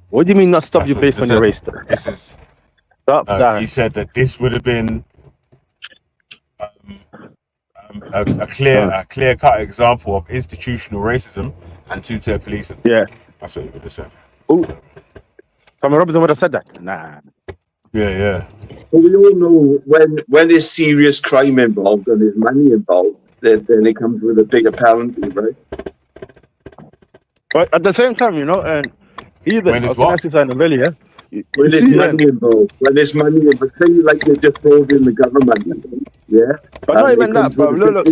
What do you mean not stop you based on your race? This is. Stop that. He said that this would have been a clear-cut example of institutional racism and two-tier policing. Yeah, that's what he would have said. Ooh. Tommy Robinson would have said that. Nah. Yeah. But we all know when there's serious crime involved and there's money involved, then it comes with a bigger penalty, right? But at the same time, you know, and even When there's when there's money involved, when there's money involved, say like you're defrauding the government, yeah. But not even that, bro. Look,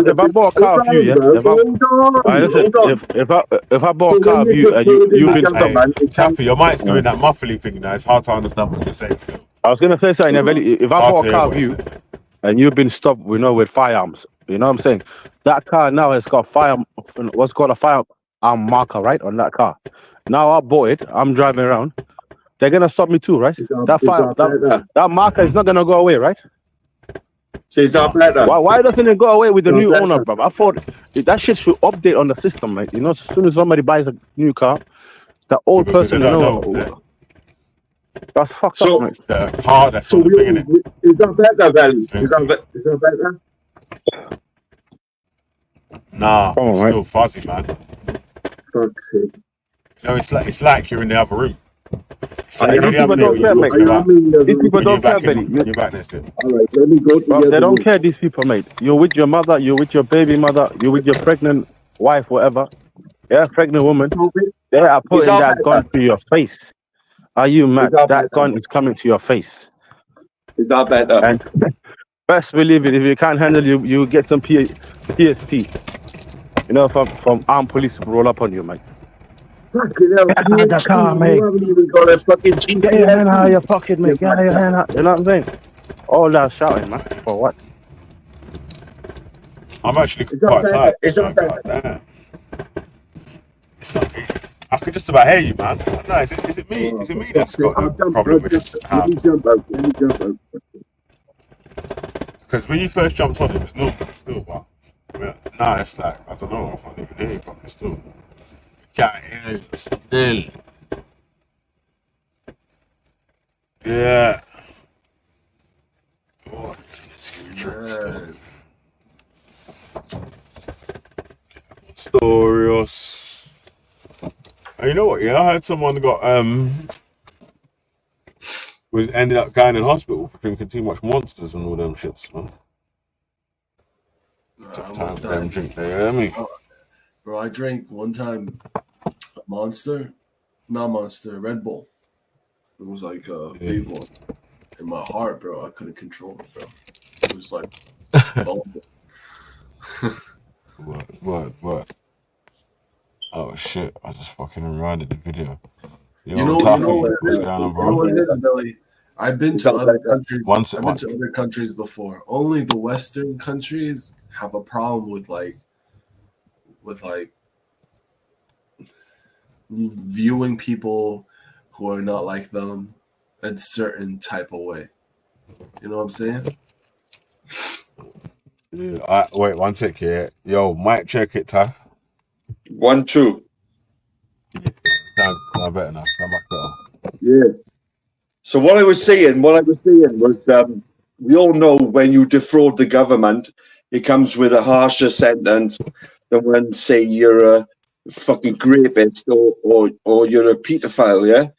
if I bought a car of you, if I bought a car of you and you've been stopped. Chappy, your mic's doing that muffly thing now. It's hard to understand what you're saying still. I was gonna say something, if I bought a car of you and you've been stopped, with firearms, you know what I'm saying? That car now has got what's called a firearm marker, right, on that car. Now I bought it, I'm driving around. They're gonna stop me too, right? That marker is not gonna go away, right? Why doesn't it go away with the new owner, bro? I thought that shit should update on the system, mate. You know, as soon as somebody buys a new car, the old person, that's fucked up, mate. The car that's on the thing, innit? Is that better, Valley? Is that better? Nah, it's still fuzzy, man. No, it's like you're in the other room. These people don't care, mate. These people don't care, Benny. You're back next to it. Alright, let me go to They don't care, these people, mate. You're with your mother, you're with your baby mother, you're with your pregnant wife, whatever. Yeah, pregnant woman. They are putting that gun to your face. Are you mad? That gun is coming to your face. Is that better? And best believe it, if you can't handle it, you get some PST. You know, from armed police to roll up on you, mate. Fucking hell, the car, mate. You haven't even got a fucking GPS. Get your hand out of your pocket, mate. Get your hand out. You know what I'm saying? All that shouting, man. For what? I'm actually quite tired. Is that better? Damn. It's not. I could just about hear you, man. No, is it me? Is it me that's got the problem with this? Because when you first jumped on it was normal still, but now it's like, I don't know, I can't even hear you properly still. Can't hear you still. Yeah. Oh, let's give it a try still. Storios. You know what? Yeah, I heard someone got ended up going in hospital for drinking too much Monsters and all them shits, man. Them drink, you hear me? Bro, I drank one time a Red Bull. It was like a big one. In my heart, bro, I couldn't control it, bro. It was like What? Oh shit! I just fucking rewinded the video. You know what's going on, bro? what it is, Billy? I've been to other countries. I've been to other countries before. Only the Western countries have a problem with viewing people who are not like them in certain type of way. You know what I'm saying? Yeah, wait, one sec here. Yo, mic check it, Ty. 1, 2. Sound better now. Sound much better. Yeah. So what I was saying was, we all know when you defraud the government, it comes with a harsher sentence than when, say, you're a fucking rapist or you're a pedophile. Yeah.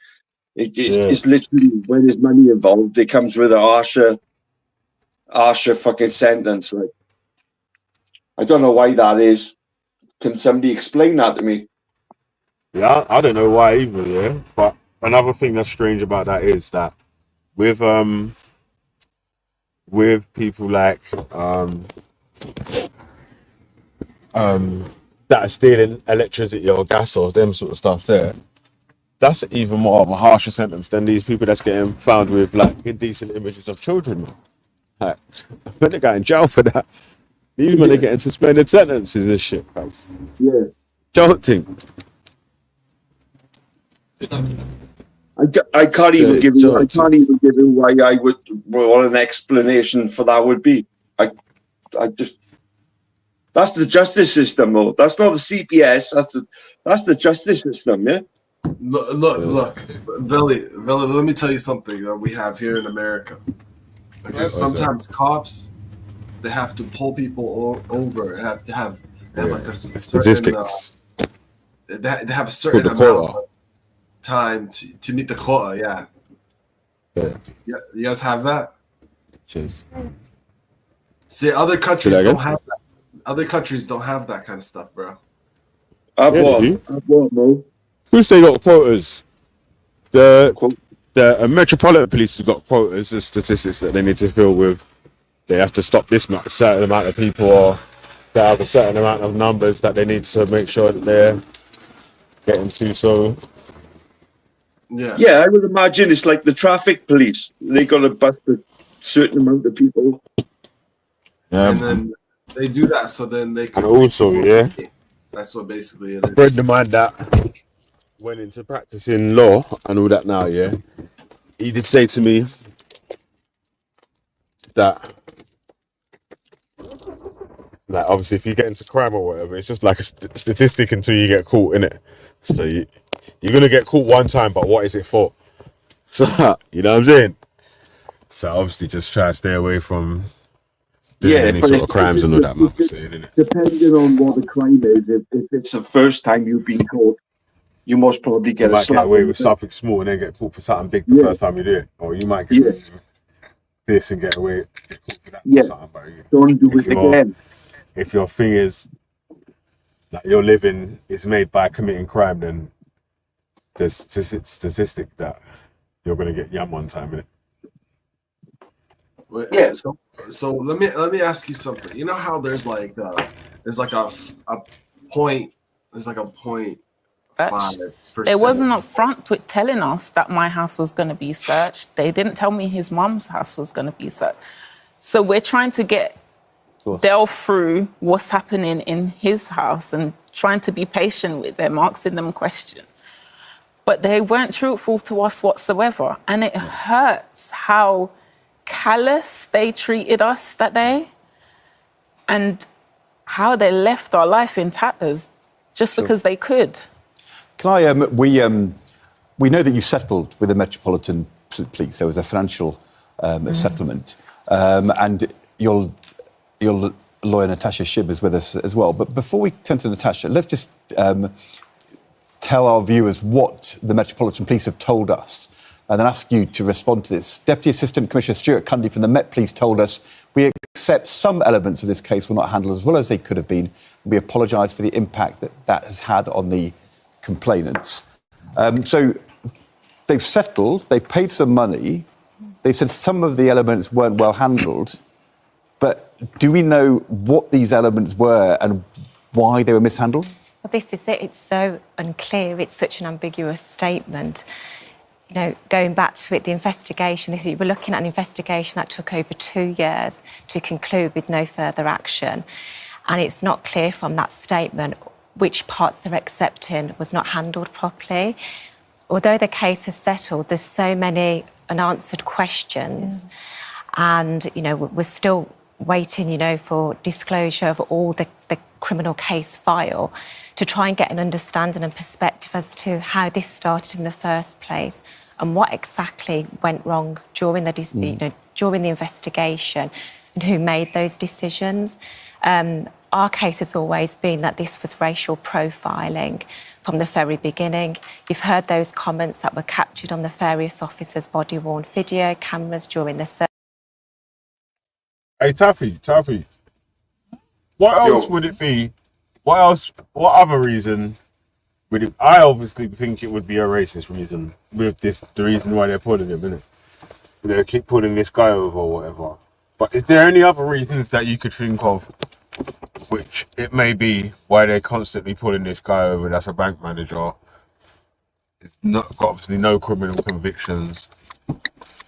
It's literally when there's money involved, it comes with a harsher fucking sentence. Like, I don't know why that is. Can somebody explain that to me? Yeah, I don't know why either, yeah. But another thing that's strange about that is that with people like that are stealing electricity or gas or them sort of stuff there, that's even more of a harsher sentence than these people that's getting found with like indecent images of children. Like, when they got in jail for that, these men are getting suspended sentences and shit, guys. Yeah. Don't think. I can't even give you. I can't even give you why I would. What an explanation for that would be. I just. That's the justice system, though. That's not the CPS. That's the justice system, yeah. Look, Veli, let me tell you something that we have here in America. Okay, sometimes cops, they have to pull people over. They have like a statistics. They have a certain amount of time to meet the quota. Yeah. You guys have that? Cheers. See, other countries don't have that. Other countries don't have that kind of stuff, bro. I've what, Mo? Who's they got quotas? The Metropolitan Police have got quotas, the statistics that they need to fill with. They have to stop this certain amount of people, or they have a certain amount of numbers that they need to make sure that they're getting to. So yeah, I would imagine it's like the traffic police. They got to bust a certain amount of people. And then they do that so then they can. And also, that's what basically it is. a friend of mine that went into practicing law and all that now, he did say to me that, like, obviously if you get into crime or whatever, it's just like a statistic until you get caught, innit? So you're going to get caught one time, but what is it for? So, you know what I'm saying? So obviously just try to stay away from doing any sort of crimes and all that, man. Depending on what the crime is, if it's the first time you've been caught, you most probably get you might get away with something small and then get caught for something big the first time you do it. Or you might get away with this and get caught for that or something. But don't do it again. If your thing is like your living is made by committing crime, then there's statistic that you're going to get yam one time, innit? So let me ask you something. You know how there's like a 0.5%. They wasn't upfront with telling us that my house was going to be searched. They didn't tell me his mum's house was going to be searched. So we're trying to delve through what's happening in his house and trying to be patient with them, asking them questions. But they weren't truthful to us whatsoever. And it hurts how callous they treated us that day and how they left our life in tatters just because they could. Can I, we know that you settled with the Metropolitan Police. There was a financial settlement. And your lawyer, Natasha Shibb, is with us as well. But before we turn to Natasha, let's just tell our viewers what the Metropolitan Police have told us and then ask you to respond to this. Deputy Assistant Commissioner Stuart Cundy from the Met Police told us, we accept some elements of this case were not handled as well as they could have been. We apologise for the impact that has had on the complainants. So they've settled, they've paid some money. They said some of the elements weren't well handled. But do we know what these elements were and why they were mishandled? Well, this is it. It's so unclear. It's such an ambiguous statement. You know, going back to it, the investigation, we're looking at an investigation that took over 2 years to conclude with no further action. And it's not clear from that statement which parts they're accepting was not handled properly. Although the case has settled, there's so many unanswered questions. And, you know, we're still waiting, you know, for disclosure of all the criminal case file to try and get an understanding and perspective as to how this started in the first place and what exactly went wrong during the during the investigation and who made those decisions. Our case has always been that this was racial profiling from the very beginning. You've heard those comments that were captured on the various officers' body-worn video cameras during the search. Hey, Taffy, what else would it be? What other reason would it? I obviously think it would be a racist reason with this, the reason why they're pulling him, innit? They keep pulling this guy over or whatever. But is there any other reasons that you could think of which it may be why they're constantly pulling this guy over that's a bank manager. It's not got obviously no criminal convictions,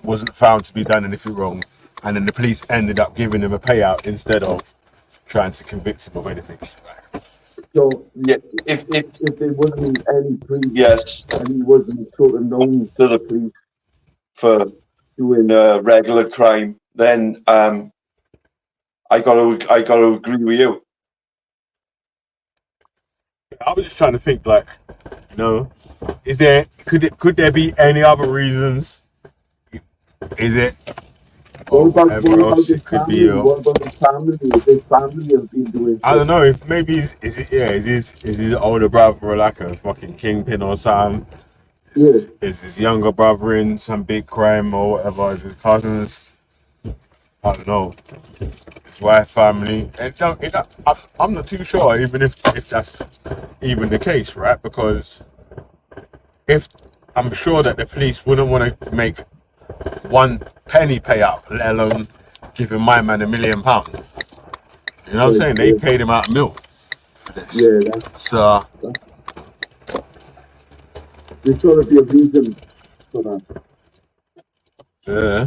wasn't found to be done anything wrong, and then the police ended up giving him a payout instead of trying to convict him of anything. So yeah, if there wasn't any previous and he wasn't sort of known to the police for doing a regular crime, then I gotta agree with you. I was just trying to think, like, you know, could there be any other reasons? Is it? What about it could be. What about the family? If his family have been doing? I don't know. If maybe is his older brother like a fucking kingpin or something? Is his younger brother in some big crime or whatever? Is his cousins? I don't know. His wife, family. I'm not too sure, even if that's even the case, right? Because if I'm sure that the police wouldn't want to make one penny payout, let alone giving my man £1 million. You know what I'm saying? They paid him out $1 million for this. Yeah. So there's got to be a reason for that. Yeah.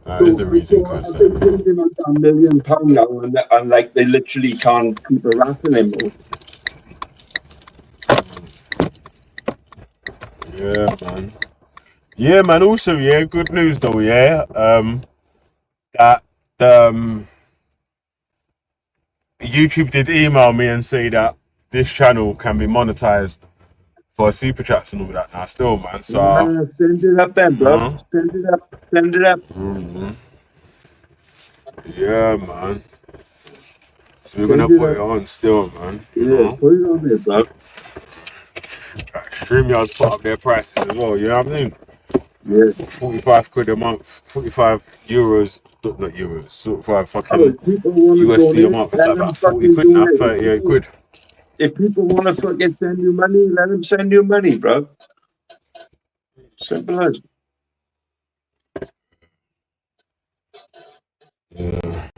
That is the reason. Because they paid him out £1 million now, and like they literally can't keep harassing him. Yeah, man. Yeah, man. Also, yeah, good news though. Yeah, that YouTube did email me and say that this channel can be monetized for super chats and all that now. Still, man. So send it up then, bro. Send it up. Send it up. Yeah, man. So we're gonna put it on still, man. Yeah, put it on there, bro. StreamYard's put up their prices as well. You know what I mean? Yeah. 45 quid a month, 45 euros, not euros, 45 fucking USD a month. It's like about 40 quid now, 38 quid. If people want to fucking send you money, let them send you money, bro. Simple as. Yeah.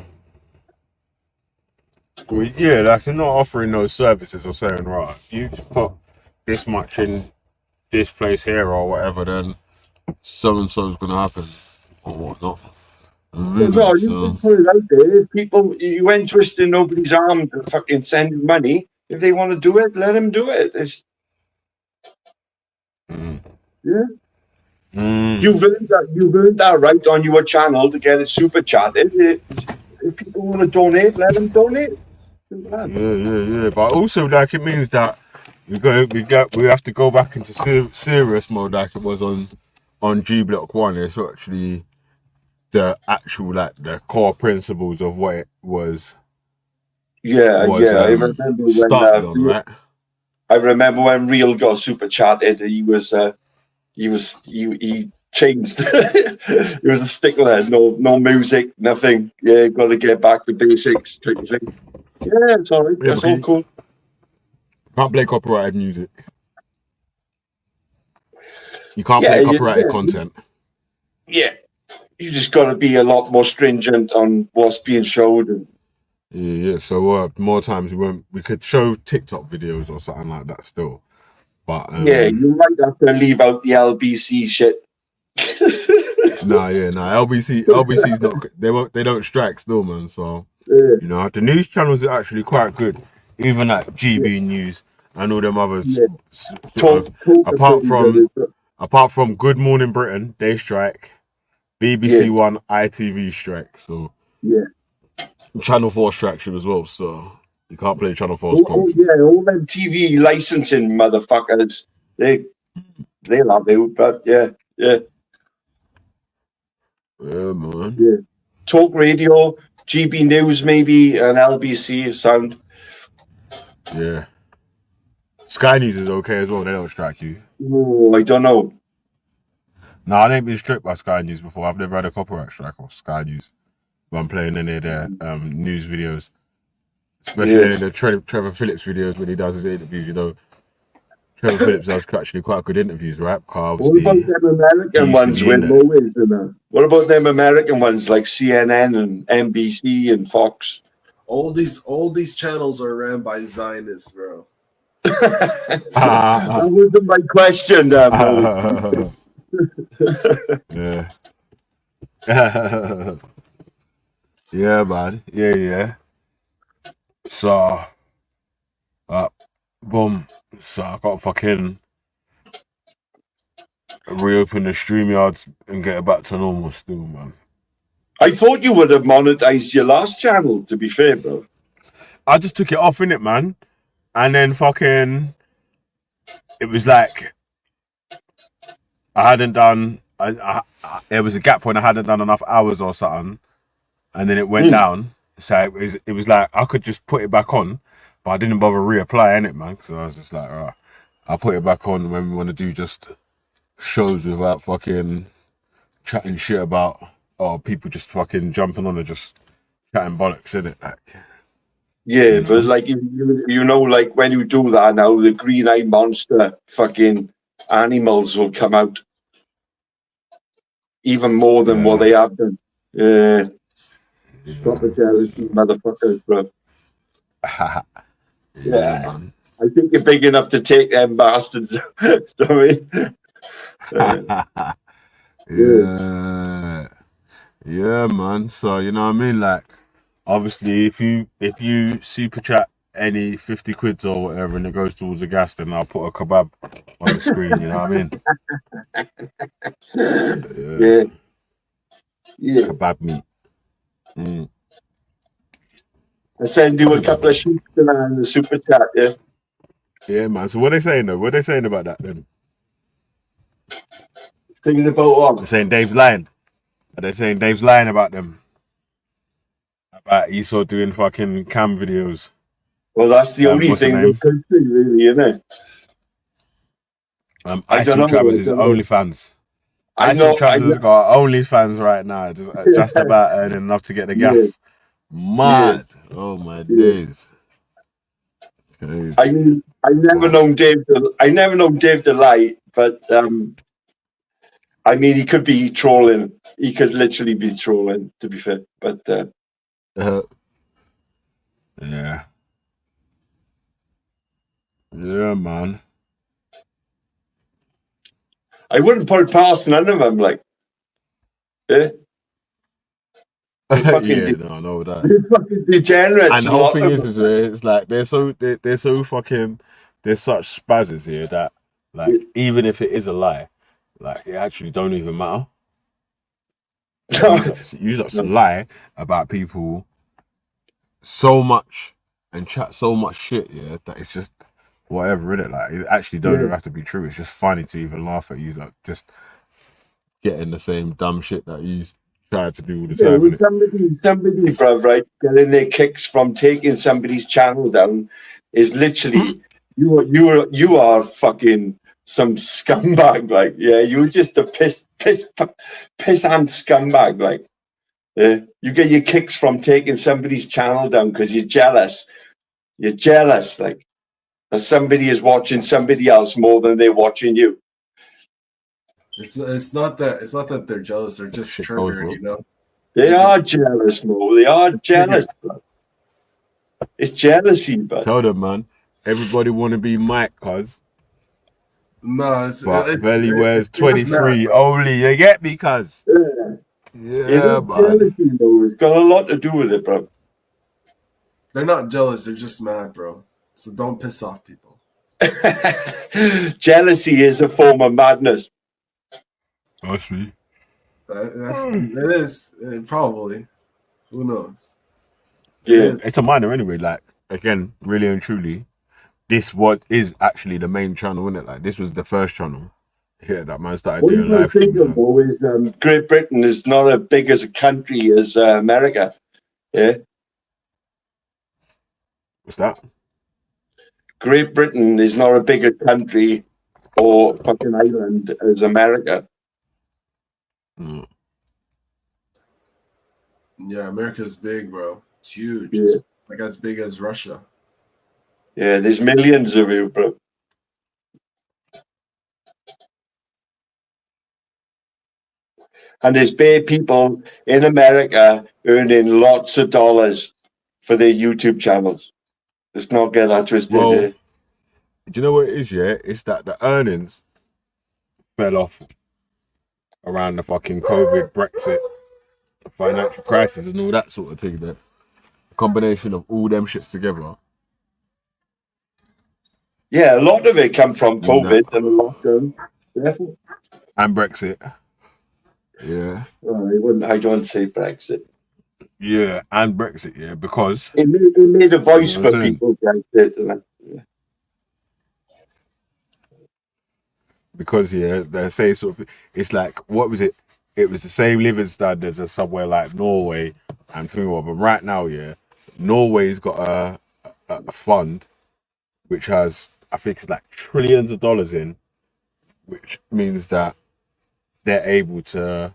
Well, yeah, like they're not offering those services or saying, right, you just put this much in this place here or whatever, then so and so is gonna happen or whatnot. No, you can put it out there. If people, you ain't twisting nobody's arm to fucking send you money. If they want to do it, let them do it. Yeah. You've earned that right on your channel to get a super chat. If people want to donate, let them donate. Yeah. But also, like, it means that we have to go back into serious mode, like it was on G Block 1. It's actually the actual, like, the core principles of what it was. Yeah. I remember when right? I remember when Real got super chatted. He changed. He was a stickler. No music, nothing. Yeah, got to get back to basics type of thing. Yeah, it's alright. That's all cool. Can't play copyrighted music. You can't play copyrighted content. Yeah, you just got to be a lot more stringent on what's being showed. And yeah. So more times we could show TikTok videos or something like that still, but you might have to leave out the LBC shit. Nah. LBC's not. They don't strike still, man. So you know the news channels are actually quite good, even like GB News and all them others. Apart from Good Morning Britain, they strike. BBC One, ITV strike. So Channel 4 strikes as well. So you can't play Channel 4's content. All them TV licensing motherfuckers, they'll have it, but yeah. Yeah, man. Yeah. Talk radio, GB News maybe, and LBC sound. Yeah. Sky News is okay as well. They don't strike you. Oh, I don't know. No, I ain't been stripped by Sky News before. I've never had a copyright strike of Sky News when I'm playing any of their news videos. Especially any of the Trevor Phillips videos when he does his interviews, you know. Trevor Phillips does actually quite good interviews, right? What about them American ones with Mo is in them? What about them American ones like CNN and NBC and Fox? All these channels are ran by Zionists, bro. That wasn't my question, Mo. Yeah. Yeah, man. Yeah. So, boom. So I got fucking reopen the StreamYards and get it back to normal still, man. I thought you would have monetized your last channel, to be fair, bro. I just took it off, innit, man? And then fucking, it was like, I hadn't done, there was a gap when I hadn't done enough hours or something. And then it went down. So it was like, I could just put it back on, but I didn't bother reapplying it, man. Because I was just like, all right, I'll put it back on when we want to do just shows without fucking chatting shit about, people just fucking jumping on and just chatting bollocks, innit? Like, yeah, but like you know, like when you do that now, the green eye monster fucking animals will come out even more than what they have done. Proper jealousy, motherfuckers, bro. Yeah. I think you're big enough to take them bastards. Yeah, man. So you know what I mean? Like, obviously, if you super chat any 50 quids or whatever and it goes towards the gas, then I'll put a kebab on the screen. You know what I mean? Yeah. Kebab meat. I send you a couple of sheep tonight in the super chat. Yeah. Yeah, man. So what are they saying though? What are they saying about that then? Thinking about what? They're saying Dave's lying. Are they saying Dave's lying about them? About Esau doing fucking cam videos. Well, that's the only what's the thing name? they could see, really, isn't it? I don't know. Travis is OnlyFans. Travis has got OnlyFans right now, just about earning enough to get the gas. Mad. Oh my days. Crazy. I never known Dave to lie, but I mean, he could be trolling. He could literally be trolling, to be fair. But yeah, man. I wouldn't put it past none of them. Like, yeah. No, that. They're fucking degenerates. And the whole thing is it's like they're so fucking, they're such spazzes here that, like, even if it is a lie, like, it actually don't even matter. You lot lie about people so much and chat so much shit, yeah, that it's just whatever, innit? Like, it actually don't even have to be true. It's just funny to even laugh at you, like, just getting the same dumb shit that you try to do all the time. When somebody, bruv, right, getting their kicks from taking somebody's channel down is literally you are fucking some scumbag, like, yeah, you're just a pissant scumbag, like, yeah, you get your kicks from taking somebody's channel down because you're jealous, like, that somebody is watching somebody else more than they're watching you. It's not that they're jealous. They're just triggered, you know. They are jealous, Mo. They are jealous, bro. It's jealousy, but tell them, man. Everybody want to be Mike, cuz. No, but Belly wears 23 only. You get me, cuz? Yeah, man. Jealousy, though. It's got a lot to do with it, bro. They're not jealous. They're just mad, bro. So don't piss off people. Jealousy is a form of madness. Oh, sweet. It is probably. Who knows? Yeah, it's a minor anyway. Like, again, really and truly, this is actually the main channel, isn't it? Like, this was the first channel here that man started doing live streams. Great Britain is not as big as a country as America. Yeah. What's that? Great Britain is not a bigger country or fucking island as America. Yeah, America's big, bro. It's huge. Yeah. It's like as big as Russia. Yeah, there's millions of you, bro. And there's bare people in America earning lots of dollars for their YouTube channels. Let's not get that twisted. Well, do you know what it is? Yeah, it's that the earnings fell off around the fucking COVID, Brexit, financial crisis, and all that sort of thing. The combination of all them shits together. Yeah, a lot of it come from COVID and the lockdown. Definitely. And Brexit. Yeah. I don't say Brexit. Yeah, and Brexit, yeah, because it made a voice you know for people. Brexit. Because they say sort of, it's like, what was it? It was the same living standards as somewhere like Norway and Finland. But right now, Norway's got a fund which has, I think it's like trillions of dollars in, which means that they're able to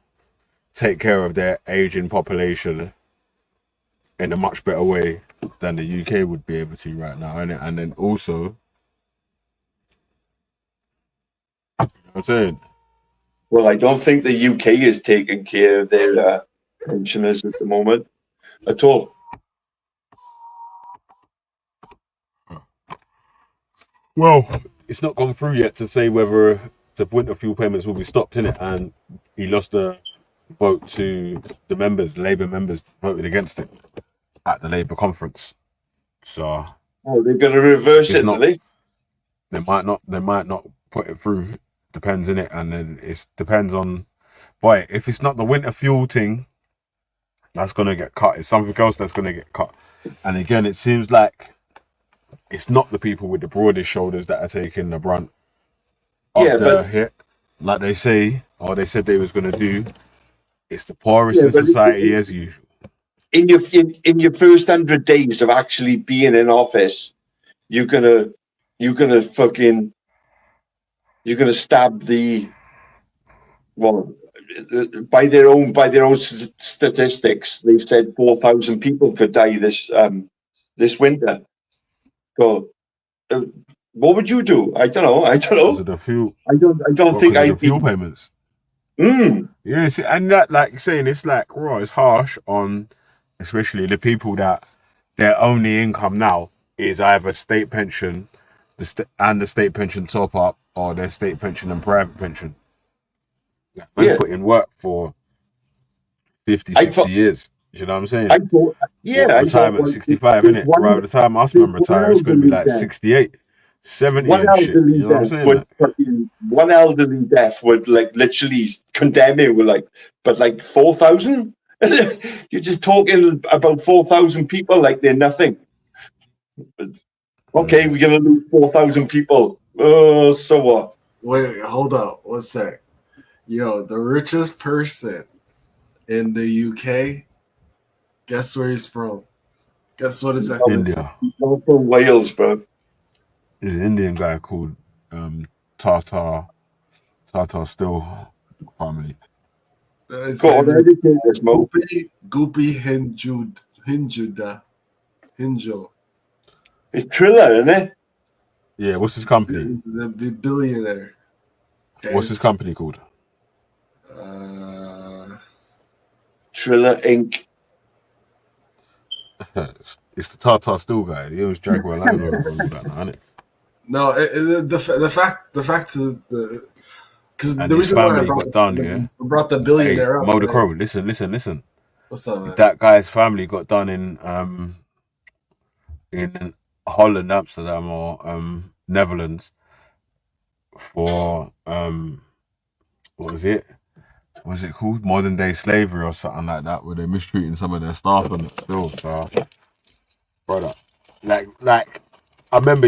take care of their aging population in a much better way than the UK would be able to right now. And then also, you know what I'm saying? Well, I don't think the UK is taking care of their pensioners at the moment at all. Well, it's not gone through yet to say whether the winter fuel payments will be stopped, in it, and he lost the vote to the members. Labour members voted against it at the Labour conference. So, they're going to reverse it, not, they might not put it through. Depends, in it, and then it depends on. Boy, if it's not the winter fuel thing, that's going to get cut. It's something else that's going to get cut. And again, it seems like it's not the people with the broadest shoulders that are taking the brunt of the hit, like they say, or they said they was going to do. It's the poorest in society as usual. In your first 100 days of actually being in office, you're gonna stab the by their own statistics. They've said 4,000 people could die this winter. So, what would you do? I don't know. Because of the fuel. I don't think the fuel payments. Yeah, see, and that, like saying, it's like, raw, it's harsh on especially the people that their only income now is either state pension, the state pension top up, or their state pension and private pension. Man's put in work for 50, 60 years. You know what I'm saying? Retirement at 65, innit? By the time us men retire, it's going to be like 68, 70 and shit. You know what I'm saying? One elderly death would like literally condemn it with but 4,000? You're just talking about 4,000 people like they're nothing. But, okay, we're going to lose 4,000 people. Oh, so what? Wait, hold up. 1 sec. Yo, the richest person in the UK, guess where he's from? Guess what is that? India. He's from Wales, bro. There's an Indian guy called Tata Still family. Go on, educate us, Mo. Goopy Hinjo. It's Triller, isn't it? Yeah, what's his company? The billionaire. What's his company called? Triller Inc. It's the Tata Steel guy. He owns Jaguar Land Rover and all that now, isn't it? No, the fact because the his reason why family got done, brought the billionaire up. Mo the Crow, listen. What's up, man? That guy's family got done in Holland, Amsterdam, or Netherlands for what was it? What was it called? Modern day slavery or something like that, where they're mistreating some of their staff and still. So, brother, like I remember,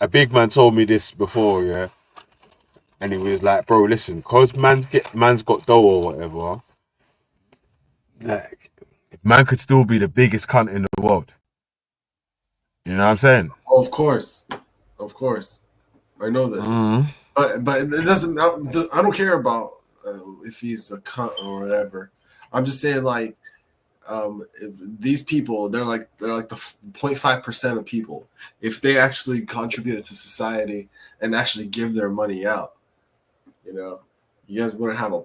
a big man told me this before, and he was like, bro, listen, cause man's got dough or whatever, like man could still be the biggest cunt in the world. You know what I'm saying? Of course, I know this, but it doesn't. I don't care about if he's a cunt or whatever. I'm just saying, like, if these people, they're like the 0.5% of people. If they actually contributed to society and actually give their money out, you guys wouldn't have a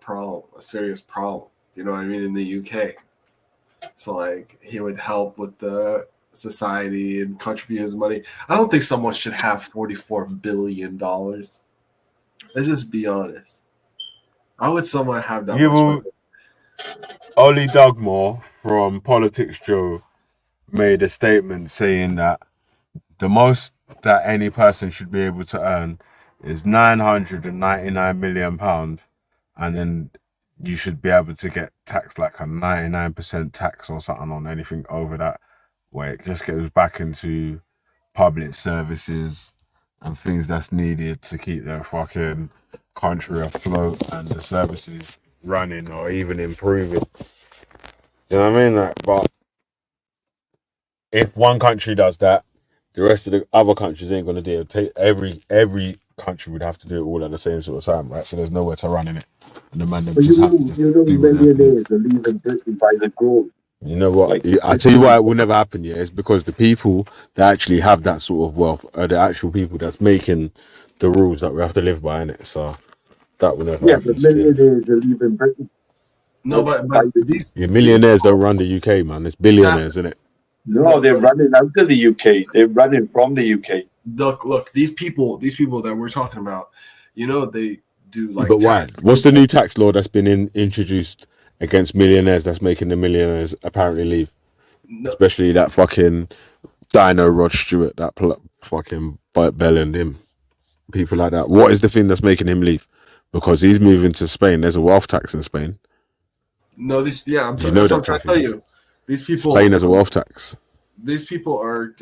serious problem. You know what I mean? In the UK, so like he would help with the society and contribute his money. I don't think someone should have $44 billion. Let's just be honest. How would someone have that much money? Ollie Dugmore from Politics Joe made a statement saying that the most that any person should be able to earn is £999 million, and then you should be able to get taxed like a 99% tax or something on anything over that, where it just goes back into public services and things that's needed to keep their fucking country afloat and the services running or even improving. You know what I mean? Like, but if one country does that, the rest of the other countries ain't gonna do it. Every country would have to do it all at the same sort of time, right? So there's nowhere to run in it, and the man them just have to. Millionaires are leaving Britain by the gold. You know what? I tell you why it will never happen. Yeah, it's because the people that actually have that sort of wealth are the actual people that's making the rules that we have to live by, innit? So that will never happen. But millionaires are leaving Britain. No, but these millionaires don't run the UK, man. It's billionaires, isn't it? No, they're running out of the UK. They're running from the UK. Look, these people that we're talking about, they do like. But why? What's the new tax law that's been introduced against millionaires that's making the millionaires apparently leave? No. Especially that fucking Dino Rod Stewart, that fucking Bell and him. People like that. What is the thing that's making him leave? Because he's moving to Spain. There's a wealth tax in Spain. No, that's what I'm trying to tell you. These people. Spain has a wealth tax. These people are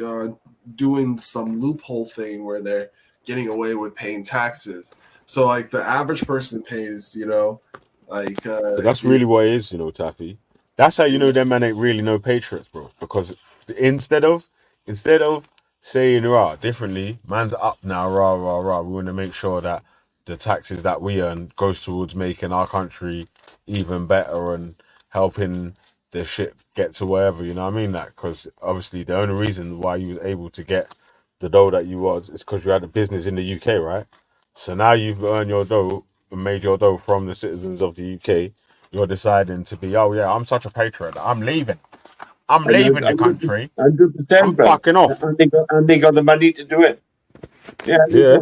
doing some loophole thing where they're getting away with paying taxes. So, like, the average person pays, like. That's really what it is, Taffy. That's how you know them man ain't really no patriots, bro. Because instead of saying differently, man's up now, rah. We want to make sure that the taxes that we earn goes towards making our country even better and helping the shit get to wherever, you know what I mean? That because obviously the only reason why you was able to get the dough that you was is because you had a business in the UK, right? So now you've earned your dough and made your dough from the citizens of the UK. You're deciding to be, oh yeah, I'm such a patriot. I'm leaving. I'm leaving the country. 100%, I'm fucking off. And they got the money to do it. Yeah.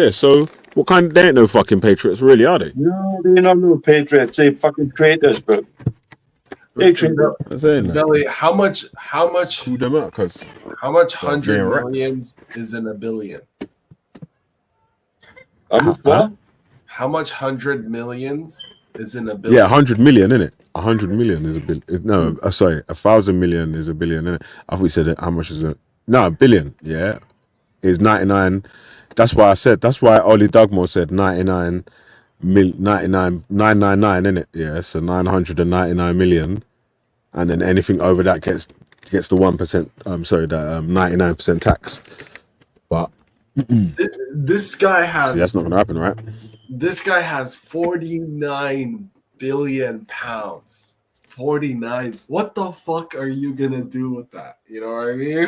So what kind? They ain't no fucking patriots, really, are they? No, they're not no patriots. They fucking traitors, bro. They traitors. Veli, how much? Who them out? Cause how much 100 millions is in a billion? How much 100 millions is in a billion? Yeah, 100 million, innit? 100 million is a billion. No, sorry, 1,000 million is a billion, innit? I thought we said it. How much is it? No, a billion. Yeah, is 99. That's why Ollie Dugmore said 99, 999, innit? Yeah, so 999 million, and then anything over that gets the 1%. Sorry, that 99% tax. But this guy has. See, that's not gonna happen, right? This guy has 49 billion pounds. 49. What the fuck are you gonna do with that? You know what I mean?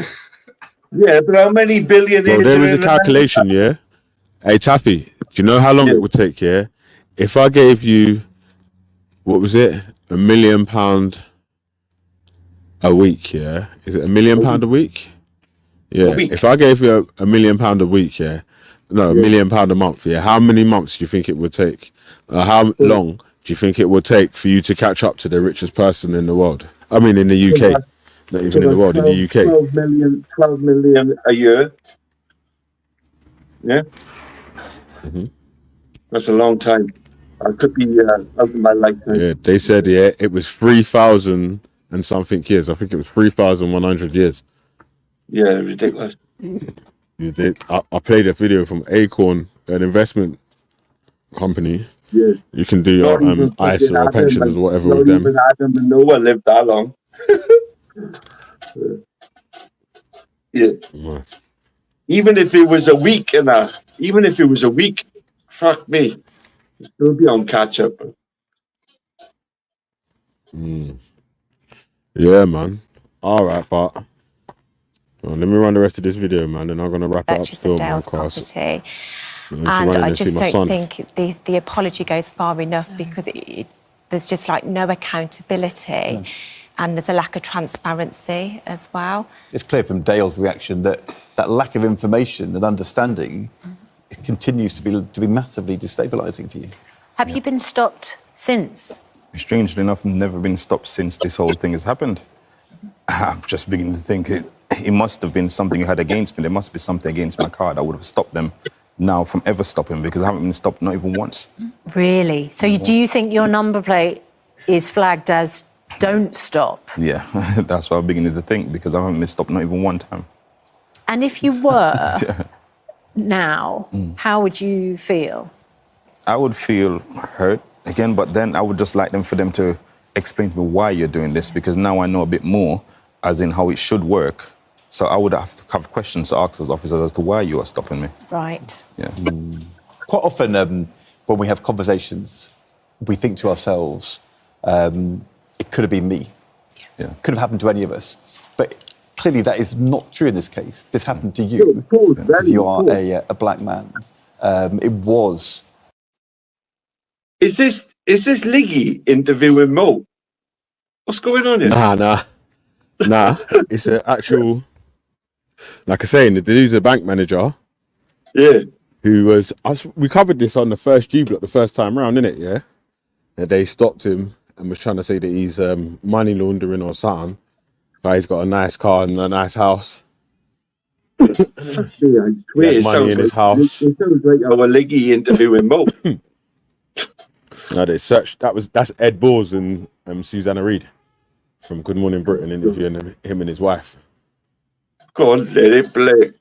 Yeah, but how many billionaires? Well, there was a calculation, yeah. Hey, Taffy, do you know how long it would take, yeah? If I gave you, what was it, £1 million a week, yeah? Is it £1 million a week? Yeah. If I gave you £1 million a week, yeah. No, £1 million a month, yeah. How many months do you think it would take? How long do you think it would take for you to catch up to the richest person in the world? I mean, in the UK. Not even in the world, in the UK. 12 million a year. Yeah? Mm-hmm. That's a long time. I could be out of my lifetime. Yeah, they said, it was 3,000 and something years. I think it was 3,100 years. Yeah, ridiculous. You did. I played a video from Acorn, an investment company. Yeah. You can do your ISA or pensions or whatever with them. Even Adam and Noah lived that long. Yeah. Right. Even if it was a week fuck me, still be on catch up. Yeah, man. All right, but let me run the rest of this video, man, and I'm gonna wrap it up still, man. Property. And I just don't think the apology goes far enough because there's just like no accountability. and there's a lack of transparency as well. It's clear from Dale's reaction that that lack of information and understanding it continues to be massively destabilising for you. Have you been stopped since? Strangely enough, never been stopped since this whole thing has happened. I'm just beginning to think it must have been something you had against me. There must be something against my car that would have stopped them now from ever stopping, because I haven't been stopped not even once. Really? So do you think your number plate is flagged as don't stop? Yeah, that's what I'm beginning to think, because I haven't been stopped not even one time. And if you were now, how would you feel? I would feel hurt again, but then I would just like for them to explain to me why you're doing this, because now I know a bit more, as in how it should work. So I would have to have questions to ask those officers as to why you are stopping me. Right. Yeah. Quite often, when we have conversations, we think to ourselves, it could have been me. Yeah. Could have happened to any of us. But clearly that is not true in this case. This happened to you because you are a black man. It was. Is this Liggy interviewing Mo? What's going on here? Nah. It's an actual, like I say, the dude's a bank manager. Yeah. Who was, we covered this on the first G Block the first time round, innit? Yeah. And they stopped him and was trying to say that he's money laundering or something. But he's got a nice car and a nice house. I swear, He had money in his house. It sounds like our Liggy interviewing Mo. No, they searched. That's Ed Bors and Susanna Reid from Good Morning Britain interviewing him and his wife. Go on, let it play.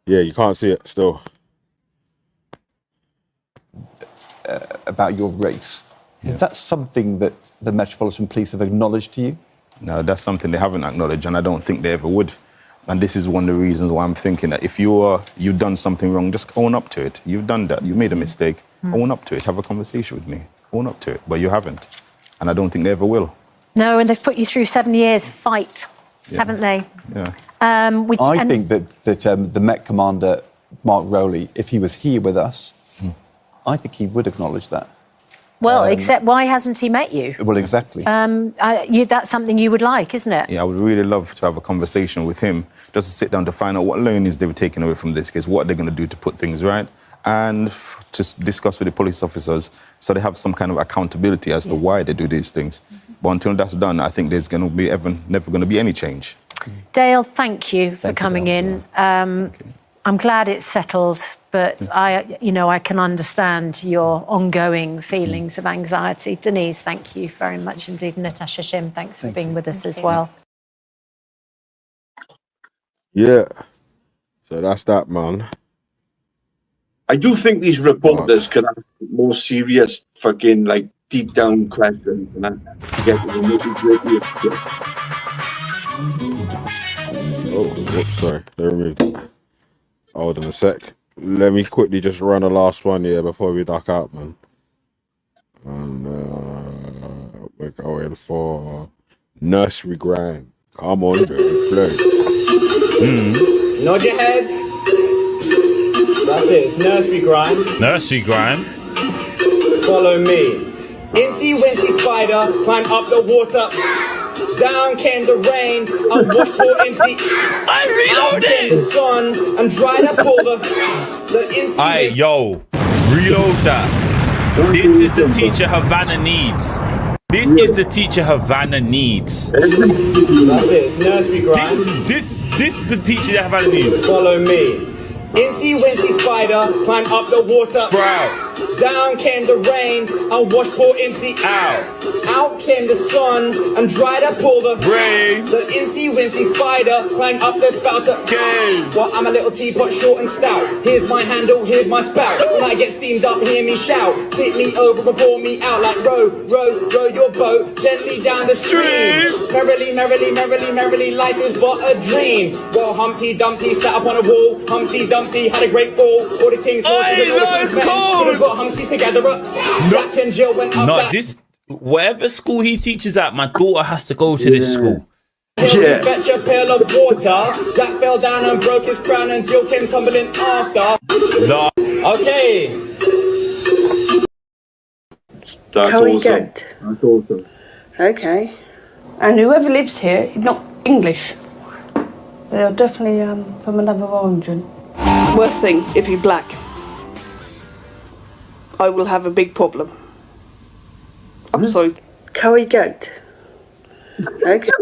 Yeah, you can't see it still. About your race. Yeah. Is that something that the Metropolitan Police have acknowledged to you? No, that's something they haven't acknowledged, and I don't think they ever would. And this is one of the reasons why I'm thinking that if you've done something wrong, just own up to it. You've done that. You made a mistake. Own up to it. Have a conversation with me. Own up to it. But you haven't. And I don't think they ever will. No, and they've put you through 7 years fight, haven't they? Yeah. I think that the Met commander, Mark Rowley, if he was here with us, I think he would acknowledge that. Well, except why hasn't he met you? Well, exactly. That's something you would like, isn't it? Yeah, I would really love to have a conversation with him, just to sit down to find out what learnings they were taking away from this case, what they're going to do to put things right, and to discuss with the police officers so they have some kind of accountability as to why they do these things. But until that's done, I think there's going to be never going to be any change. Dale, thank you for coming in. I'm glad it's settled, but I can understand your ongoing feelings of anxiety. Denise, thank you very much indeed. Natasha Shim, thanks for being with us as well. Yeah. So that's that, man. I do think these reporters could ask more serious, fucking, deep down questions and get to the nitty-gritty of shit. Oh, whoops, sorry. They removed it. Hold on a sec. Let me quickly just run the last one here before we duck out, man. And we're going for Nursery Grind. Come on, baby, play. Nod your heads. That's it, it's Nursery Grind. Nursery Grind. Follow me. Incy Wincy Spider climbed up the water. Down came the rain and washed poor Incy. I reloaded! Out came the sun and dried up all the Incy. Aye, yo, reload that. This is the teacher Havana needs. This is the teacher Havana needs. That's it, it's Nursery Grind. This the teacher that Havana needs. Follow me. Incy Wincy Spider climbed up the water. Sprout. Down came the rain and washed poor Incy out. Out came the sun and dried up all the rain. The Incy Wincy Spider climbed up the spouter. Game. Well, I'm a little teapot, short and stout. Here's my handle, here's my spout. When I get steamed up, hear me shout. Tip me over and pour me out like row, row, row your boat gently down the stream. Merrily, merrily, merrily, merrily, life is but a dream. Well, Humpty Dumpty sat up on a wall. Humpty Dumpty had a great fall. All the king's that's cold. got Humpty together. Jack and Jill went up. No, this whatever school he teaches at, my daughter has to go to this school. Yeah. Fetch a pail of water. Jack fell down and broke his crown, and Jill came tumbling after. No. Okay. That's Curry awesome. goat. That's awesome. Okay. And whoever lives here, not English. They're definitely from another origin. Worst thing, if you're black, I will have a big problem. I'm sorry. Curry goat. Okay.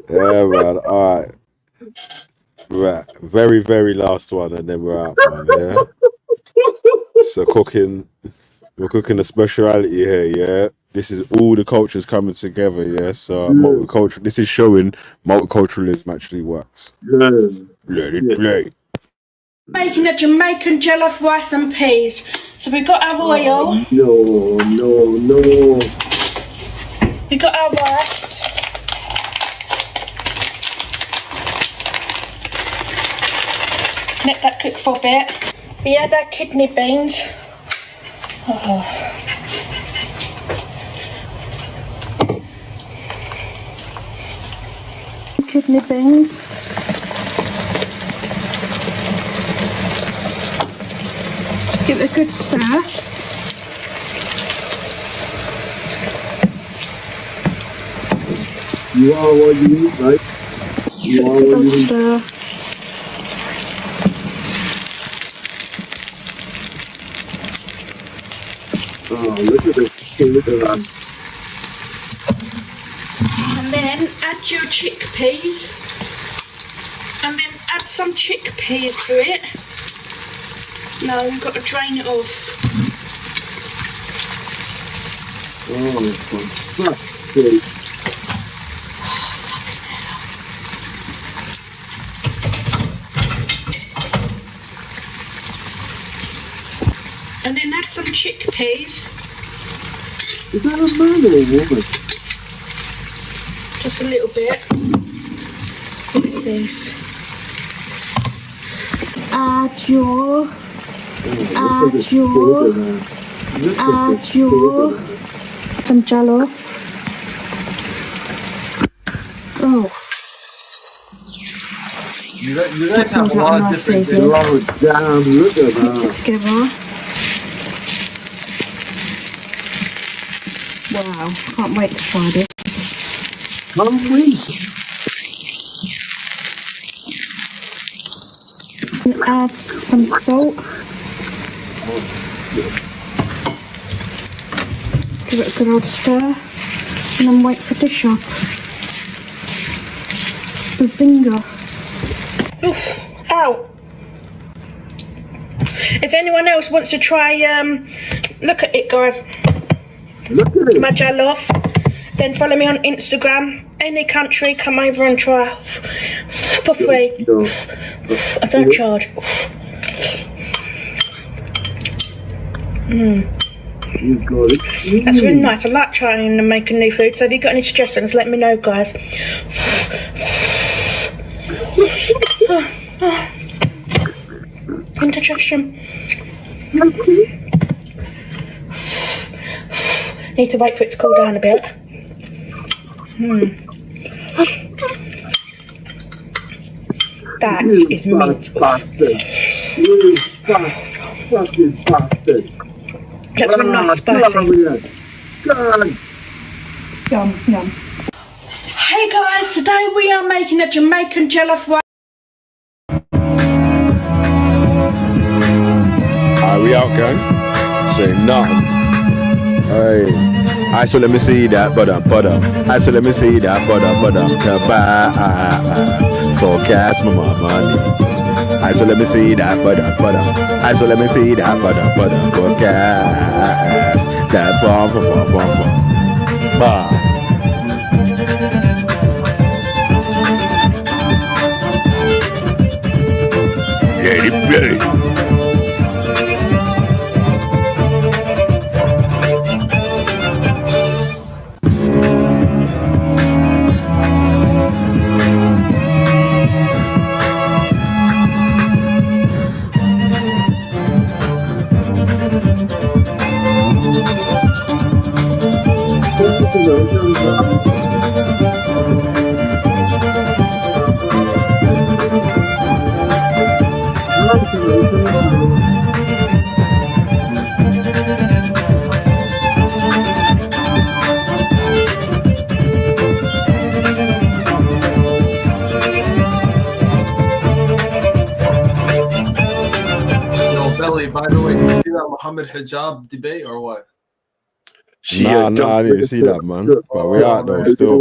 Yeah, man. All right. Right. Very, very last one, and then we're out, man. Yeah. So we're cooking a speciality here, yeah. This is all the cultures coming together, yeah. So multicultural. This is showing multiculturalism actually works. Let it play. Making a Jamaican jollof rice and peas. So we've got our oil. No. We got our rice. Let that cook for a bit. We add our kidney beans. Kidney beans. Give it a good stir. You are what you eat, right? You are what you eat. Stir. Oh, look at this. Look at that. And then add your chickpeas. And then add some chickpeas to it. No, you've got to drain it off. Oh, for fuck's sake. And then add some chickpeas. Is that a man or a woman? Just a little bit. What is this? Add your some jollof. Oh. You guys have a lot of different things. A lot of jam. Look at that. Mix it together. Wow, can't wait to try this. Can't wait. And add some salt. Give it a good old stir. And then wait for dish up. Bazinga. Oof, ow. If anyone else wants to try, look at it, guys. Look at it. My jollof. Then follow me on Instagram. Any country, come over and try for free. I don't charge. You got it. That's really nice. I like trying and making new food. So if you've got any suggestions, let me know, guys. Indigestion. Need to wait for it to cool down a bit. That is meat. Bastard. You fucking bastard. That's really nice spicy. God. Yum, yum. Hey guys, today we are making a Jamaican jollof rice. Are we out, gang? Say nothing. Hey. I so let me see that, I so let me see that, forecast my money. I so let me see that, I so let me see that, forecast that Let it play. Belly, by the way, did you see that Muhammad hijab debate or what? Nah, I didn't see that, man. But we out though, still.